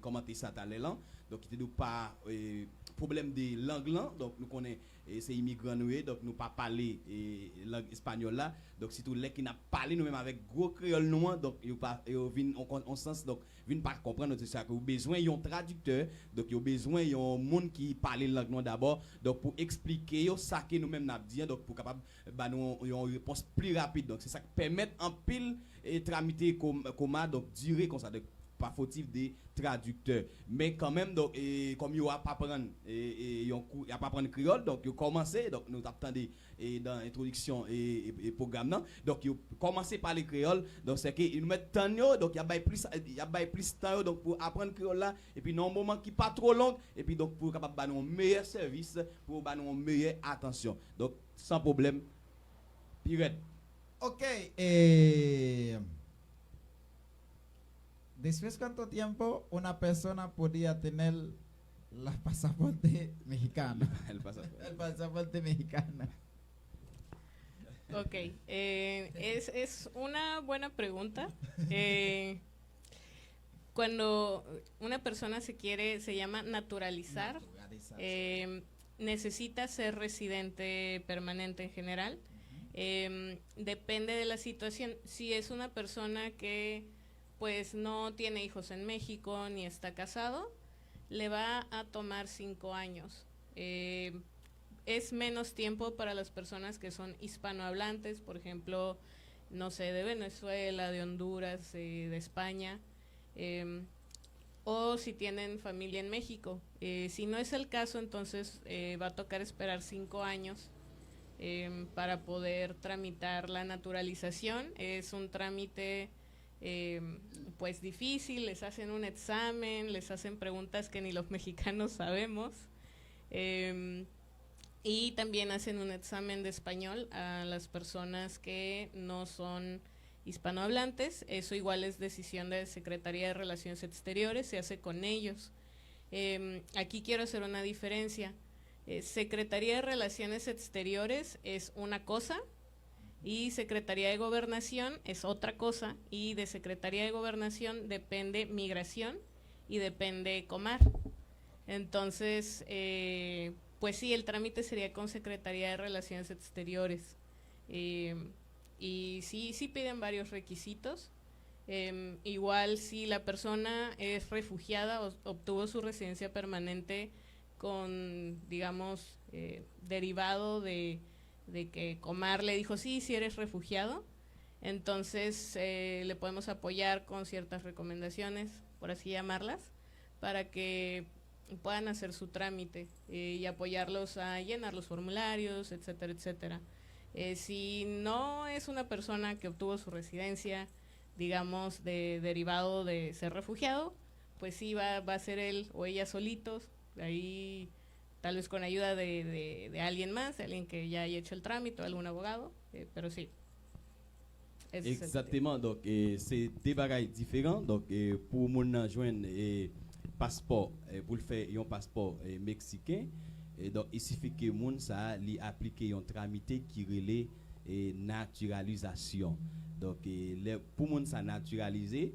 commenté ça tout à l'heure, donc il était pas problème de langue là, donc nous connaissons c'est immigrants nous donc nous pas parler langue espagnole là, donc si tout les qui n'a parlé nous même avec gros créole noir donc il pas vinn en sens donc vinn pas comprendre c'est ça que vous besoin un traducteur donc il besoin un monde qui parle langue noire d'abord donc pour expliquer yo ça que nous même n'a dit donc pour capable bah nous une réponse plus rapide donc c'est ça qui permet en pile et tramiter comme donc durer comme ça donc pas fautif des traducteurs mais quand même donc comme il a pas prendre il a pas prendre créole donc il commencé donc nous attendez dans l'introduction et programme là donc il commencé par les créoles donc c'est que il nous met temps donc il y a plus temps donc pour apprendre créole là et puis dans un moment qui pas trop long et puis donc pour capable un meilleur service pour une meilleure attention donc sans problème Pirate. Ok, ¿después cuánto tiempo una persona podría tener la pasaporte mexicano? El pasaporte. El pasaporte mexicano. Ok, es una buena pregunta. Cuando una persona se llama naturalizar, necesita ser residente permanente en general. Depende de la situación. Si es una persona que pues no tiene hijos en México ni está casado, le va a tomar 5 años. Es menos tiempo para las personas que son hispanohablantes, por ejemplo, no sé, de Venezuela, de Honduras, de España, o si tienen familia en México. Si no es el caso, entonces va a tocar esperar 5 años para poder tramitar la naturalización. Es un trámite pues difícil, les hacen un examen, les hacen preguntas que ni los mexicanos sabemos, y también hacen un examen de español a las personas que no son hispanohablantes. Eso igual es decisión de Secretaría de Relaciones Exteriores, se hace con ellos. Aquí quiero hacer una diferencia. Secretaría de Relaciones Exteriores es una cosa y Secretaría de Gobernación es otra cosa, y de Secretaría de Gobernación depende Migración y depende Comar. Entonces, pues sí, el trámite sería con Secretaría de Relaciones Exteriores. Y sí piden varios requisitos. Igual si la persona es refugiada o obtuvo su residencia permanente con, digamos, derivado de que Comar le dijo, sí, si eres refugiado, entonces le podemos apoyar con ciertas recomendaciones, por así llamarlas, para que puedan hacer su trámite y apoyarlos a llenar los formularios, etcétera, etcétera. Si no es una persona que obtuvo su residencia, digamos, derivado de ser refugiado, pues sí va a ser él o ella solitos, ahí tal vez con ayuda de alguien más, alguien que ya haya hecho el trámite, algún abogado, pero sí. Exactement, donc c'est des bagages différents. Donc pour mon joindre passeport, pour le faire un passeport mexicain, donc il suffit que moun ça li appliquer un tramité qui relève naturalisation. Donc pour moun ça naturaliser,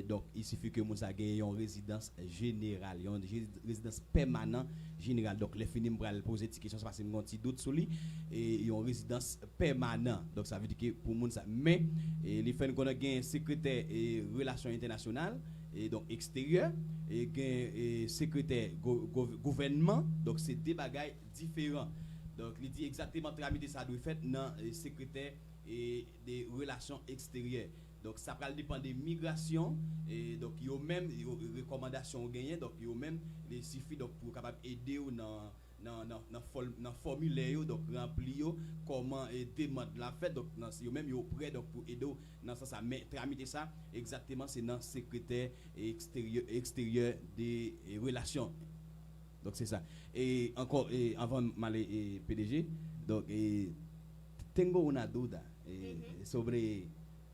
donc il suffit que moun ça gagne une résidence générale, une résidence permanente générale. Donc les finis m'bral poser des questions parce que mon petit doute sur lui, et une résidence permanente. Donc ça veut dire que pour moun ça, mais les fait qu'on a gagne secrétaire et relations internationales et donc extérieur et gagne secrétaire gouvernement. Donc c'est des bagages différents. Donc il dit exactement tramiter ça doit faire dans secrétaire et des relations extérieures. Donc ça va dépendre des migrations et donc il y a même recommandations gagnées, donc il y a même les suffit donc pour capable aider ou dans formulaire donc remplir comment demande la fait, donc il y a même il prêt donc pour aider dans ça mais tramiter ça exactement c'est dans secrétaire extérieur des relations. Donc c'est ça. Et encore avant m'aller PDG, donc tengo una duda sobre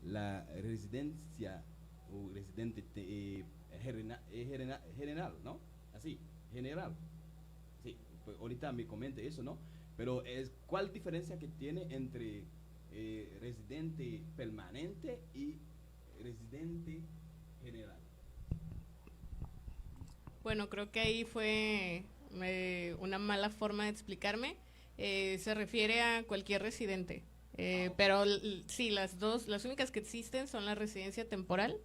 la residencia o residente general, ¿no? Así, general. Sí, pues ahorita me comente eso, ¿no? Pero ¿cuál diferencia que tiene entre residente permanente y residente general? Bueno, creo que ahí fue una mala forma de explicarme. Se refiere a cualquier residente. Pero sí, las únicas que existen son la residencia temporal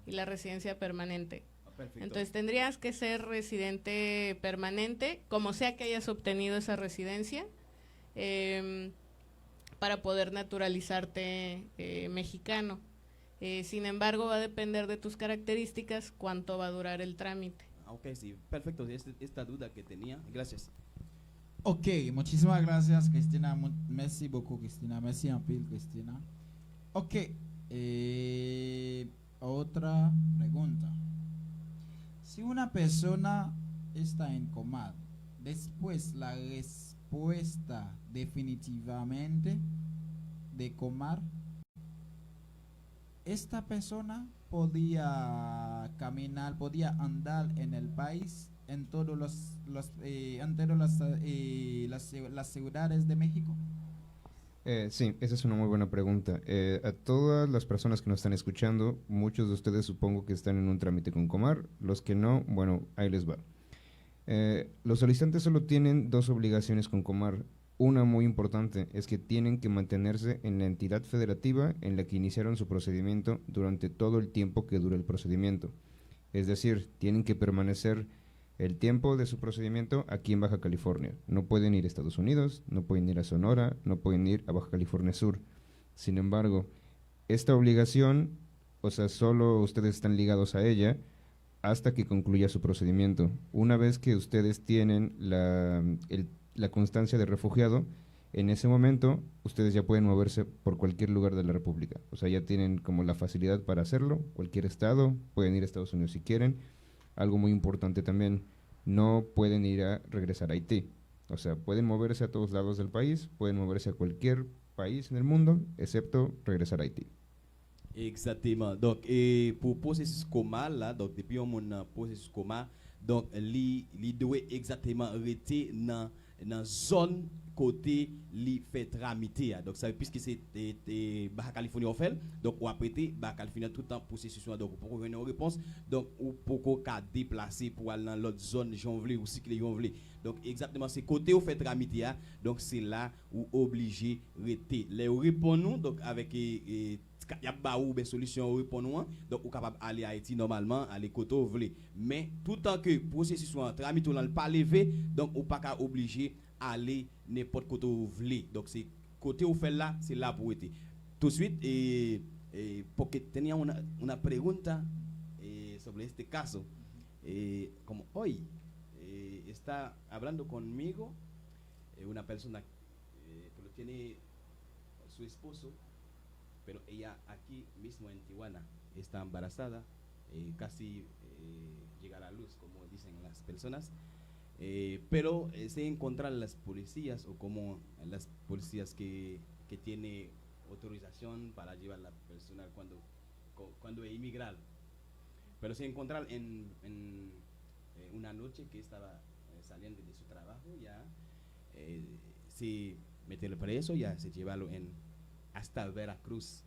y la residencia permanente. Perfecto. Entonces tendrías que ser residente permanente, como sea que hayas obtenido esa residencia, para poder naturalizarte mexicano. Sin embargo, va a depender de tus características cuánto va a durar el trámite. Ok, sí, perfecto. Esta duda que tenía. Gracias. Ok, muchísimas gracias, Cristina. Merci beaucoup, Cristina. Merci un peu, Cristina. Ok, otra pregunta. Si una persona está en coma, después la respuesta definitivamente de Comar, esta persona podía caminar, podía andar en el país en todos las ciudades de México. Sí, esa es una muy buena pregunta. A todas las personas que nos están escuchando, muchos de ustedes supongo que están en un trámite con Comar. Los que no, bueno, ahí les va. Los solicitantes solo tienen dos obligaciones con Comar. Una muy importante es que tienen que mantenerse en la entidad federativa en la que iniciaron su procedimiento durante todo el tiempo que dura el procedimiento. Es decir, tienen que permanecer el tiempo de su procedimiento aquí en Baja California. No pueden ir a Estados Unidos, no pueden ir a Sonora, no pueden ir a Baja California Sur. Sin embargo, esta obligación, o sea, solo ustedes están ligados a ella hasta que concluya su procedimiento. Una vez que ustedes tienen la constancia de refugiado, en ese momento ustedes ya pueden moverse por cualquier lugar de la República. O sea, ya tienen como la facilidad para hacerlo, cualquier estado, pueden ir a Estados Unidos si quieren. Algo muy importante también, no pueden ir a regresar a Haití. O sea, pueden moverse a todos lados del país, pueden moverse a cualquier país en el mundo, excepto regresar a Haití. Exactement. Donc, pour processus coma, là, donc depuis on a processus coma, Donc, li doit exactement rester dans la zone côté li fait tramiter. Donc, ça puisque c'est Baja Californie on fait, donc on a prêté Baja Californie tout le temps processus. Donc, pour avoir une réponse, donc ou pour qu'on déplacer pour aller dans l'autre zone jonvlé ou cycle jonvlé. Donc, exactement, c'est côté où fait tramiter. Donc, c'est là où obligé rester. Les répondons donc avec il y a pas ou des solutions pour nous, donc on capable aller à Haïti normalement aller côté où voulez, mais tout tant que processus soit tramite on pas levé, donc on pas obligé aller n'importe côté où voulez. Donc c'est côté où fait là, c'est là pour être tout de suite. Porque tenía una pregunta sobre este caso, como hoy está hablando conmigo una persona que lo tiene su esposo, pero ella aquí mismo en Tijuana está embarazada, casi llega a la luz, como dicen las personas, pero se encuentran las policías o como las policías que tiene autorización para llevar a la persona cuando es inmigrar, pero se encuentran en una noche que estaba saliendo de su trabajo, ya se mete el preso, ya se lleva hasta Veracruz.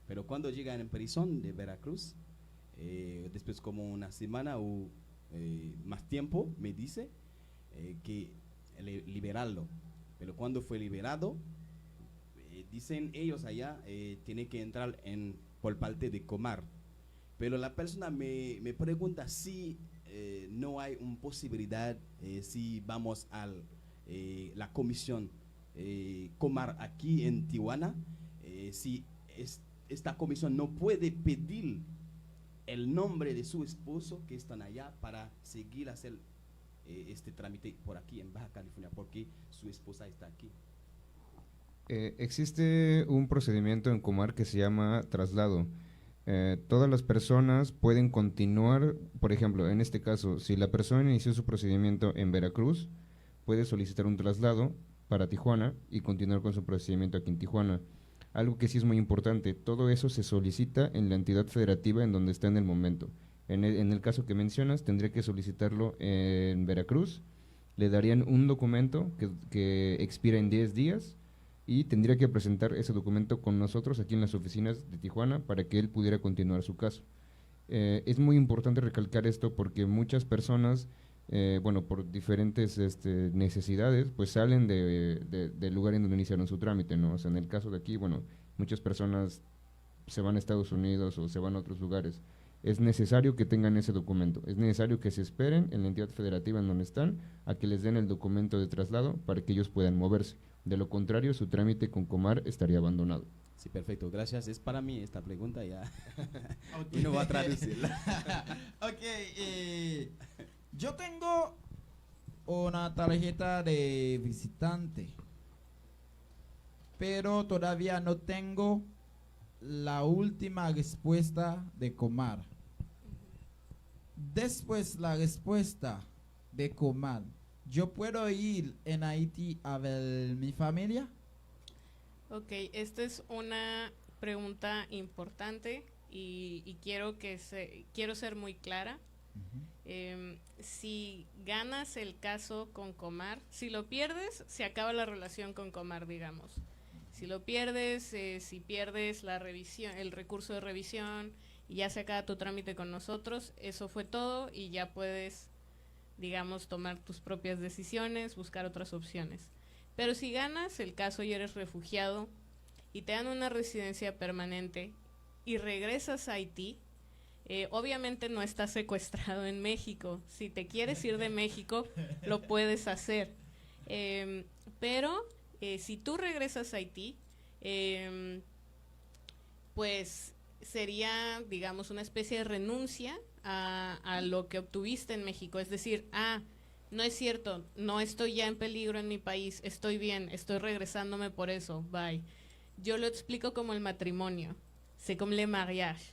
Pero cuando llega en prisión de Veracruz, después como una semana o más tiempo, me dice que liberarlo. Pero cuando fue liberado, dicen ellos allá, tiene que entrar por parte de Comar. Pero la persona me pregunta si no hay una posibilidad, si vamos a la comisión Comar aquí en Tijuana, si esta comisión no puede pedir el nombre de su esposo que están allá para seguir a hacer este trámite por aquí en Baja California, porque su esposa está aquí. Existe un procedimiento en Comar que se llama traslado. Todas las personas pueden continuar, por ejemplo, en este caso, si la persona inició su procedimiento en Veracruz, puede solicitar un traslado para Tijuana y continuar con su procedimiento aquí en Tijuana. Algo que sí es muy importante, todo eso se solicita en la entidad federativa en donde está en el momento. En el caso que mencionas, tendría que solicitarlo en Veracruz, le darían un documento que expira en 10 días y tendría que presentar ese documento con nosotros aquí en las oficinas de Tijuana para que él pudiera continuar su caso. Es muy importante recalcar esto porque muchas personas, por diferentes necesidades, pues salen del lugar en donde iniciaron su trámite, ¿no? O sea, en el caso de aquí, muchas personas se van a Estados Unidos o se van a otros lugares. Es necesario que tengan ese documento, es necesario que se esperen en la entidad federativa en donde están a que les den el documento de traslado para que ellos puedan moverse. De lo contrario, su trámite con Comar estaría abandonado. Sí, perfecto, gracias. Es para mí esta pregunta ya. Okay. Y no va a traducirla. Ok, yo tengo una tarjeta de visitante, pero todavía no tengo la última respuesta de Comar. Después la respuesta de Comar, ¿yo puedo ir en Haití a ver mi familia? Ok, esta es una pregunta importante y quiero ser muy clara. Si ganas el caso con Comar, si lo pierdes, se acaba la relación con Comar, digamos. Si lo pierdes, si pierdes la revisión, el recurso de revisión y ya se acaba tu trámite con nosotros, eso fue todo y ya puedes, digamos, tomar tus propias decisiones, buscar otras opciones. Pero si ganas el caso y eres refugiado y te dan una residencia permanente y regresas a Haití, obviamente no estás secuestrado en México. Si te quieres ir de México, lo puedes hacer. Pero si tú regresas a Haití, pues sería, digamos, una especie de renuncia a lo que obtuviste en México. Es decir, no es cierto, no estoy ya en peligro en mi país, estoy bien, estoy regresándome por eso, bye. Yo lo explico como el matrimonio, c'est comme le mariage.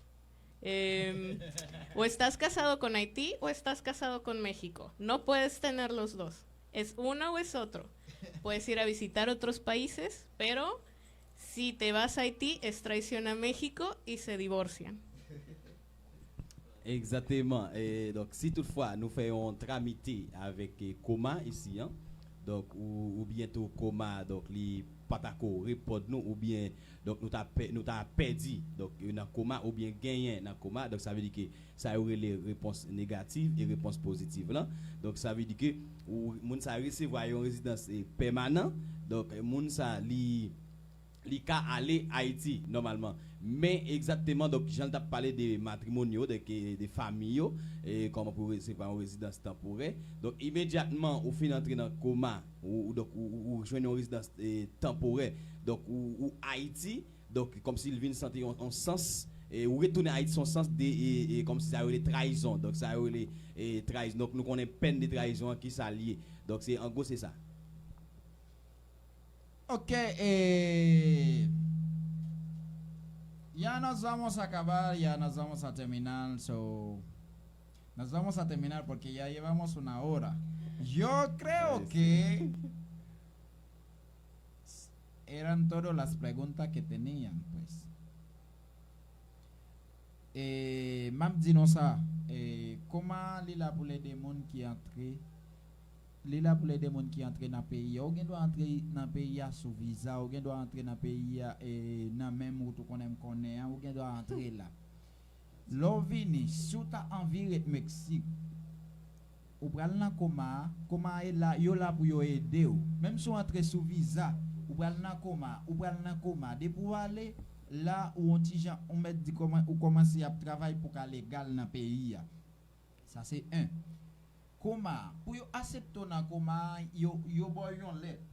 O estás casado con Haití o estás casado con México, no puedes tener los dos, es uno o es otro. Puedes ir a visitar otros países, pero si te vas a Haití es traición a México y se divorcian. Exactement. Et donc, si toutefois nous faisons tramiter avec coma ici, hein, donc, ou bientôt coma, donc, les patako répondent nous, ou bien, donc, nous t'a perdu, donc, dans coma, ou bien gagné dans coma, donc, ça veut dire que ça aurait les réponses négatives et réponses positives là. Donc, ça veut dire que, ou, moun sa recevoir une résidence permanente, donc, moun sa li ka aller Haïti normalement, mais exactement, donc j'en ai parlé des matrimoniaux, des familles et comment pour recevoir une résidence temporaire, donc immédiatement au fin d'entrer dans le coma ou joindre une résidence temporaire, donc ou Haïti, donc comme s'il vient sentir en sens et ou retourner à Haïti son sens de comme si ça aurait trahison, donc ça aurait trahison, donc nous connaissons peine de trahison qui s'allie, donc c'est en gros c'est ça. Ok, ya nos vamos a acabar, ya nos vamos a terminar, nos vamos a terminar porque ya llevamos una hora. Yo creo que eran todas las preguntas que tenían, pues. Mam dinosa, comment lila pour les démons qui entrent? Lila pour les démons qui entrent dans le pays, ou gen doit entrer dans le pays sous visa, ou gen doit entrer dans le pays dans même route qu'on aime connaître, ou gen doit entrer là. L'on vini, sous ta envie de Mexique, ou pral nan coma est là, yo là pour yo aider ou. Même si on entre sous visa, ou pral nan coma, de pour aller là où on ti on met dit comment ou commencer à travailler pour qu'à légal dans le pays. Ça c'est un. Coma, pour yo accepter dans coma, yo boy yon lettre.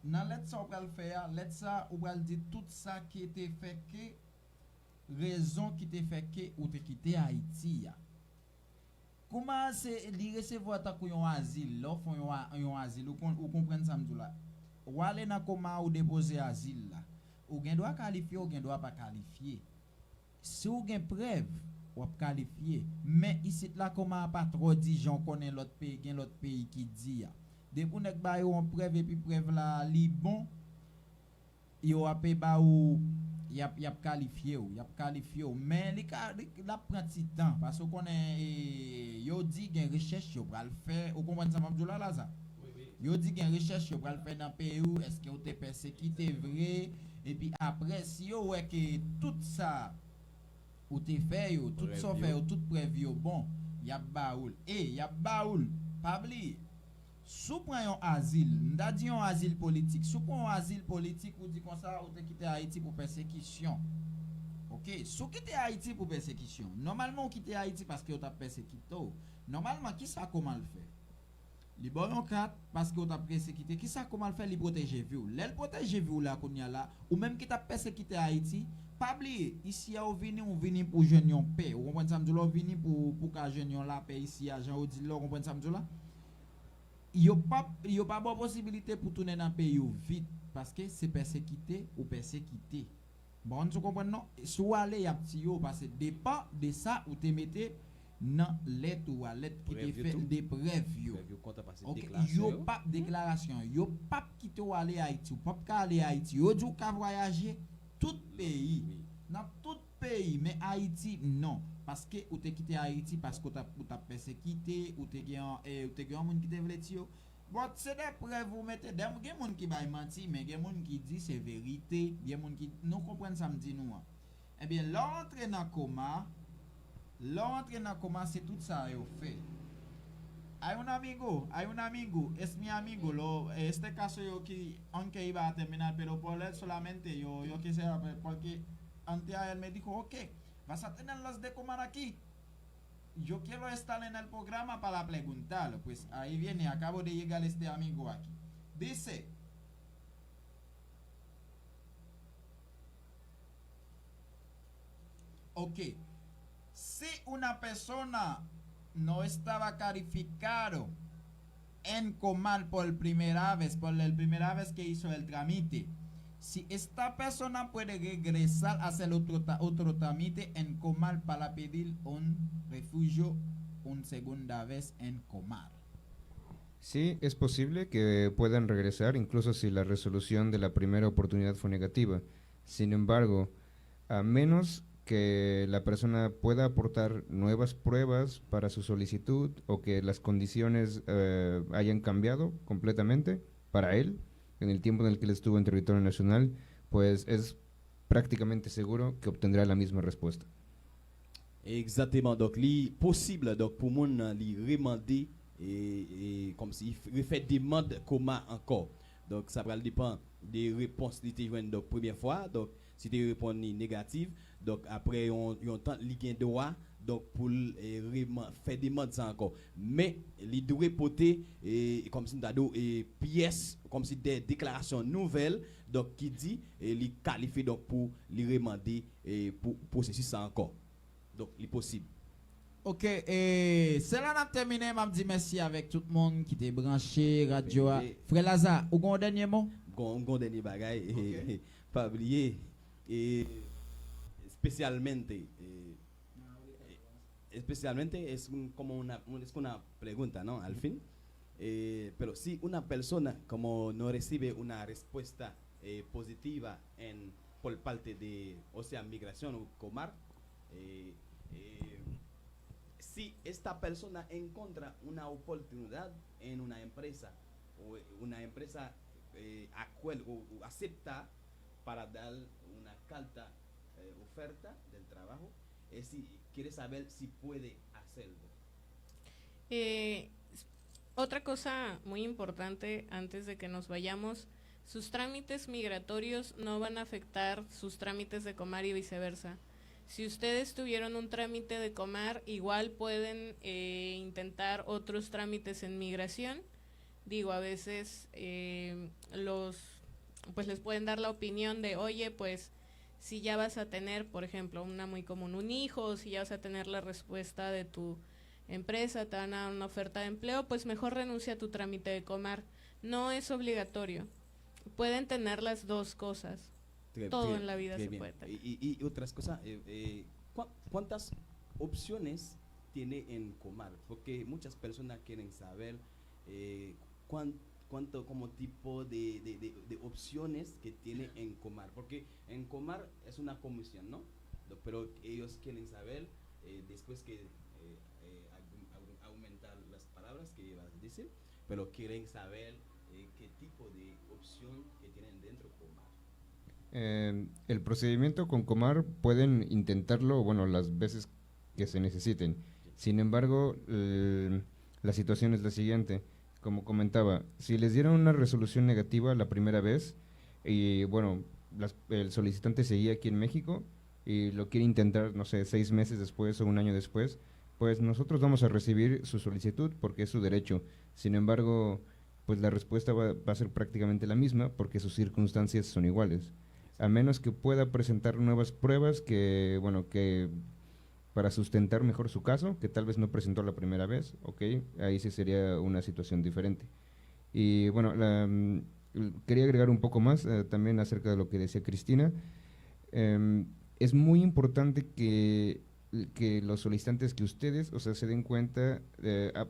Dans lettre ça ou pral faire, lettre ça ou pral dire tout ça qui était fait que raison qui te fait que ou te quitter Haïti. Comment c'est li recevoir ta yon asile, là font yon asile ou comprendre ça m'dou là. Ou aller dans coma ou déposer asile là. Ou gen doit qualifier ou gen doit pas qualifier. Si ou gen preuve ou qualifier, mais ici là comment pas trop dit j'en connais l'autre pays, gen l'autre pays qui dit. De pour nek ba yo on preuve et puis preuve là li bon, yo a pe ba ou y a qualifié ou mais li la prend ti temps parce qu'on connaît yo dit gen recherche yo pral faire ou comprendre ça m'abdou là ça. Yo dit gen recherche yo pral faire dans pays ou est-ce que ou te persécuté vrai et puis après si yo ouais que tout ça ou te fait yo tout ça fait yo tout preuve yo bon y a baoul et y a baoul pas oublier sous prend un asile m'da dit un asile politique sous prend un asile politique ou dit comme ça ou te quitter Haïti pour persécution. OK, sous quitter Haïti pour persécution normalement ou quitter Haïti parce que ou t'a persécuté normalement qui ça comment le faire li bon yon carte parce que ou t'a persécuté qui ça comment le faire li protéger vie ou l'elle protéger vie ou là qu'on y a là ou même qui t'a persécuté Haïti pas oublier ici on vini pour jeune yon paix ou comprendre ça m'dou vini pour ka jeune yon la paix ici à Jean Odi là comprendre ça m'dou là yo pas bonne possibilité pour tourner dans pays ou vite parce que c'est persécuté ou persécuté bon tu comprends non soit aller y a petit yo parce que dépend de ça ou te mettez dans lettre ou à lettre qui te fait des preuves yo OK yo pas déclaration yo pas quitter ou aller Haïti ou pas aller Haïti yo dou ka voyager tout pays dans tout pays mais Haïti non parce que ou te quitté Haïti parce que ou t'a persécuté ou te gen moun qui te vle ti yo bon c'est des preuves vous mettez des gen moun qui bay menti mais gen moun qui dit c'est vérité gen moun qui nous comprendre ça me dit nous eh bien l'entrée dans coma c'est tout ça yo fait. Hay un amigo, es mi amigo, este caso yo que aunque iba a terminar, pero por él solamente yo quisiera, porque antes él me dijo, ok, vas a tener los de comer aquí. Yo quiero estar en el programa para preguntarlo, pues ahí viene, acabo de llegar este amigo aquí. Dice, ok, si una persona no estaba calificado en Comal por la primera vez que hizo el trámite, si esta persona puede regresar a hacer otro trámite en Comal para pedir un refugio una segunda vez en Comal. Sí, es posible que puedan regresar, incluso si la resolución de la primera oportunidad fue negativa. Sin embargo, a menos que la persona pueda aportar nuevas pruebas para su solicitud o que las condiciones hayan cambiado completamente para él en el tiempo en el que él estuvo en territorio nacional, pues es prácticamente seguro que obtendrá la misma respuesta. Exactement. Donc, li possible donc pour moun li demander et comme si il fait demande comment encore. Donc ça va dépendre des réponses li te joine donc première fois. Donc si tu réponds négative, donc après on temps li gen droit donc pour faire demande ça encore. Mais li doit porter comme si d'ado pièces comme si des déclarations nouvelles donc qui dit li qualifié donc pour li demander pour processus ça encore. Donc, il est possible. Ok, c'est là qu'on a terminé. Je dis merci avec tout le monde qui était branché, radio. Frère Lazare, vous avez un dernier mot? Un dernier bagage. Pas oublier. Spécialmente, es como una pregunta, ¿no? Al fin. Pero si una persona como no recibe una respuesta positiva por parte de, o sea, migración o Comar, si esta persona encuentra una oportunidad en una empresa o una empresa o acepta para dar una carta oferta del trabajo, si quiere saber si puede hacerlo. Otra cosa muy importante antes de que nos vayamos, sus trámites migratorios no van a afectar sus trámites de Comar y viceversa. Si ustedes tuvieron un trámite de Comar, igual pueden intentar otros trámites en migración. Digo, a veces pues les pueden dar la opinión de, oye, pues si ya vas a tener, por ejemplo, una muy común, un hijo, o si ya vas a tener la respuesta de tu empresa, te van a dar una oferta de empleo, pues mejor renuncia a tu trámite de Comar. No es obligatorio. Pueden tener las dos cosas. Todo en la vida se puede tener. Y otras cosas, ¿cuántas opciones tiene en Comar? Porque muchas personas quieren saber cuánto como tipo de opciones que tiene en Comar. Porque en Comar es una comisión, ¿no? Pero ellos quieren saber, después que aumentar las palabras que iba a decir, pero quieren saber qué tipo de opción que tienen dentro de Comar. El procedimiento con Comar pueden intentarlo, bueno, las veces que se necesiten. Sin embargo, la situación es la siguiente. Como comentaba, si les dieron una resolución negativa la primera vez y, bueno, el solicitante seguía aquí en México y lo quiere intentar, no sé, 6 meses después o un año después, pues nosotros vamos a recibir su solicitud porque es su derecho. Sin embargo, pues la respuesta va a ser prácticamente la misma porque sus circunstancias son iguales. A menos que pueda presentar nuevas pruebas que, bueno, que para sustentar mejor su caso, que tal vez no presentó la primera vez, ok, ahí sí sería una situación diferente. Y bueno, quería agregar un poco más también acerca de lo que decía Cristina. Es muy importante que los solicitantes, que ustedes, o sea, se den cuenta,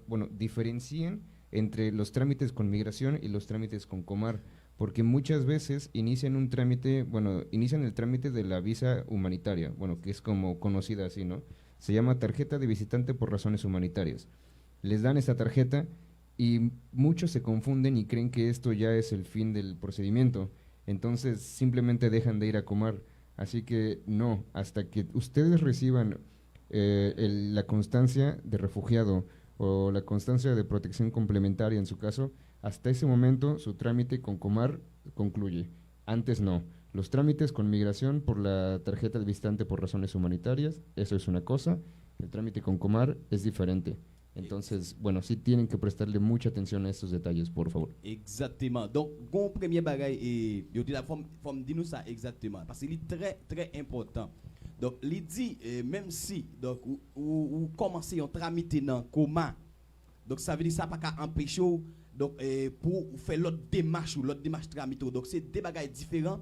bueno, diferencien entre los trámites con migración y los trámites con Comar, porque muchas veces inician un trámite, bueno, inician el trámite de la visa humanitaria, bueno, que es como conocida así, ¿no? Se llama tarjeta de visitante por razones humanitarias. Les dan esta tarjeta y muchos se confunden y creen que esto ya es el fin del procedimiento, entonces simplemente dejan de ir a Comar. Así que no, hasta que ustedes reciban la constancia de refugiado o la constancia de protección complementaria en su caso, hasta ese momento su trámite con Comar concluye. Antes no. Los trámites con migración por la tarjeta de visitante por razones humanitarias, eso es una cosa. El trámite con Comar es diferente. Entonces, bueno, sí tienen que prestarle mucha atención a estos detalles, por favor. Exactement. Donc, un premier bagage, yo dis la forme dis nous ça exactement, parce qu'il est très très important. Donc, il dit même si donc ou commencer un tramite dans Comar, donc ça veut dire ça pas qu'à empêcher donc pour faire l'autre démarche tramite. Donc c'est des bagages différents.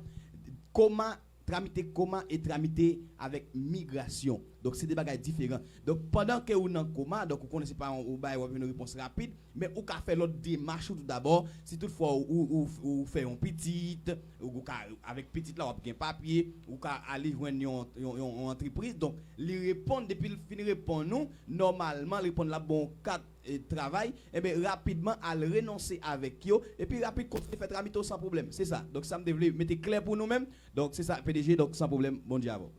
Comment tramiter coma et tramiter avec migration. Donc c'est des bagages différents. Donc pendant que vous êtes dans le coma, donc vous ne connaissez pas ou une réponse rapide, mais vous pouvez faire l'autre démarche tout d'abord. Si toutefois vous faites un petit, ou avec petit là, vous avez un papier, vous pouvez aller joindre une entreprise. Donc les répondre depuis le fin répondre nous, normalement répondre la bon cadre et travail, et bien rapidement à renoncer avec eux et puis rapide continuer faire tramiter sans problème. C'est ça. Donc ça me devait mettre clair pour nous-mêmes. Donc c'est ça PDG, donc sans problème. Bon dia à vous.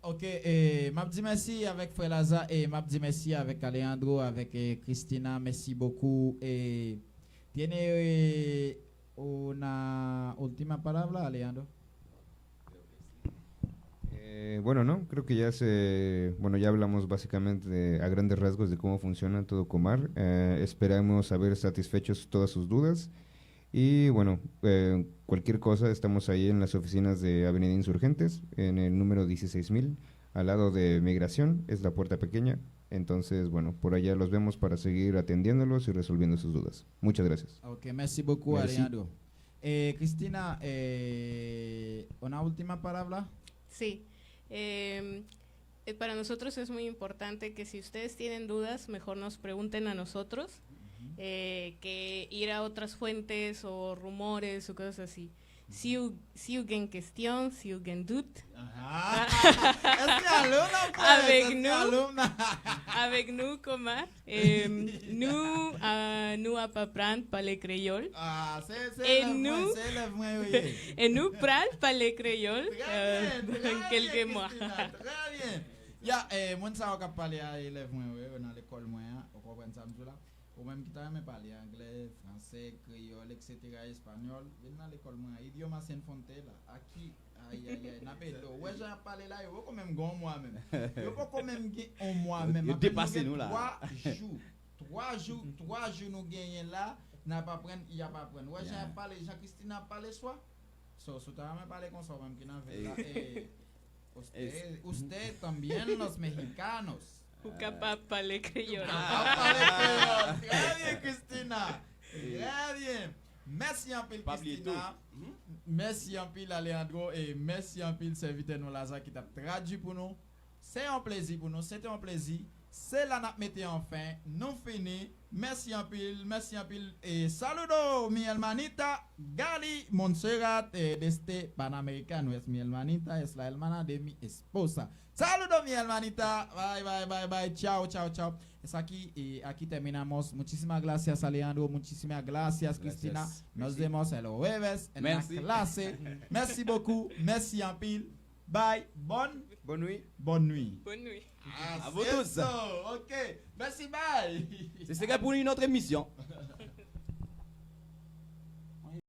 Ok, et m'a dit merci avec Frère Lazare et m'a dit merci avec Alejandro, avec Christina, merci beaucoup. Et tiene una última palabra, Alejandro. Bueno, no, creo que ya hablamos básicamente a grandes rasgos de cómo funciona todo Comar. Esperamos haber satisfechos todas sus dudas. Y bueno, cualquier cosa, estamos ahí en las oficinas de Avenida Insurgentes, en el número 16.000, al lado de Migración, es la puerta pequeña. Entonces, bueno, por allá los vemos para seguir atendiéndolos y resolviendo sus dudas. Muchas gracias. Ok, merci beaucoup, Merci. Alejandro. Cristina, ¿una última palabra? Sí. Para nosotros es muy importante que si ustedes tienen dudas, mejor nos pregunten a nosotros, que ir a otras fuentes o rumores o cosas así. Si alguien cuestión, si alguien doute, avec nous, Comar, nous apprendre parler créole. Et nous parlons parler créole dans quelques mois. Très bien. Ya, moi, ça va parler à élèves dans l'école, moi, on comprend ça, là. Ou même qui t'a parlé anglais, français, créole, etc., espagnol, venez dans l'école, moi, idiome c'est une fontaine, là. Aki, aïe, n'a pas de. Ouais, j'ai parlé là, il faut quand même gon moi-même. Il faut quand même un mois-même. Il dépasse nous là. 3 jours, nous gagnons là, n'a pas prendre, il y a pas prendre. Ouais, j'ai parlé, Jean-Christine a parlé soit. So, tu as même parlé comme ça, même qui n'a là. Usted también, los mexicanos. Capaz parler créole. Très bien, Christina. Très bien. Merci en pile, Christina. Merci en pile, Alejandro. Et merci en pile, serviteur nous Lazare qui t'a traduit pour nous. C'est un plaisir pour nous. C'était un plaisir. C'est la nappe mettez enfin. Nous fini. Merci en pile. Et saludo, mi hermanita Gali Montserrat de este Panamericano. Es mi hermanita, es la hermana de mi esposa. Saludo, mi hermanita. Bye. Chao. Es aquí terminamos. Muchísimas gracias, Alejandro. Muchísimas gracias, Cristina. Nos vemos el jueves en la clase. Merci beaucoup. Merci en pile. Bye. Bonne nuit. Bonne nuit. À vous tous. Ok. Merci, bye. C'est pour une autre émission.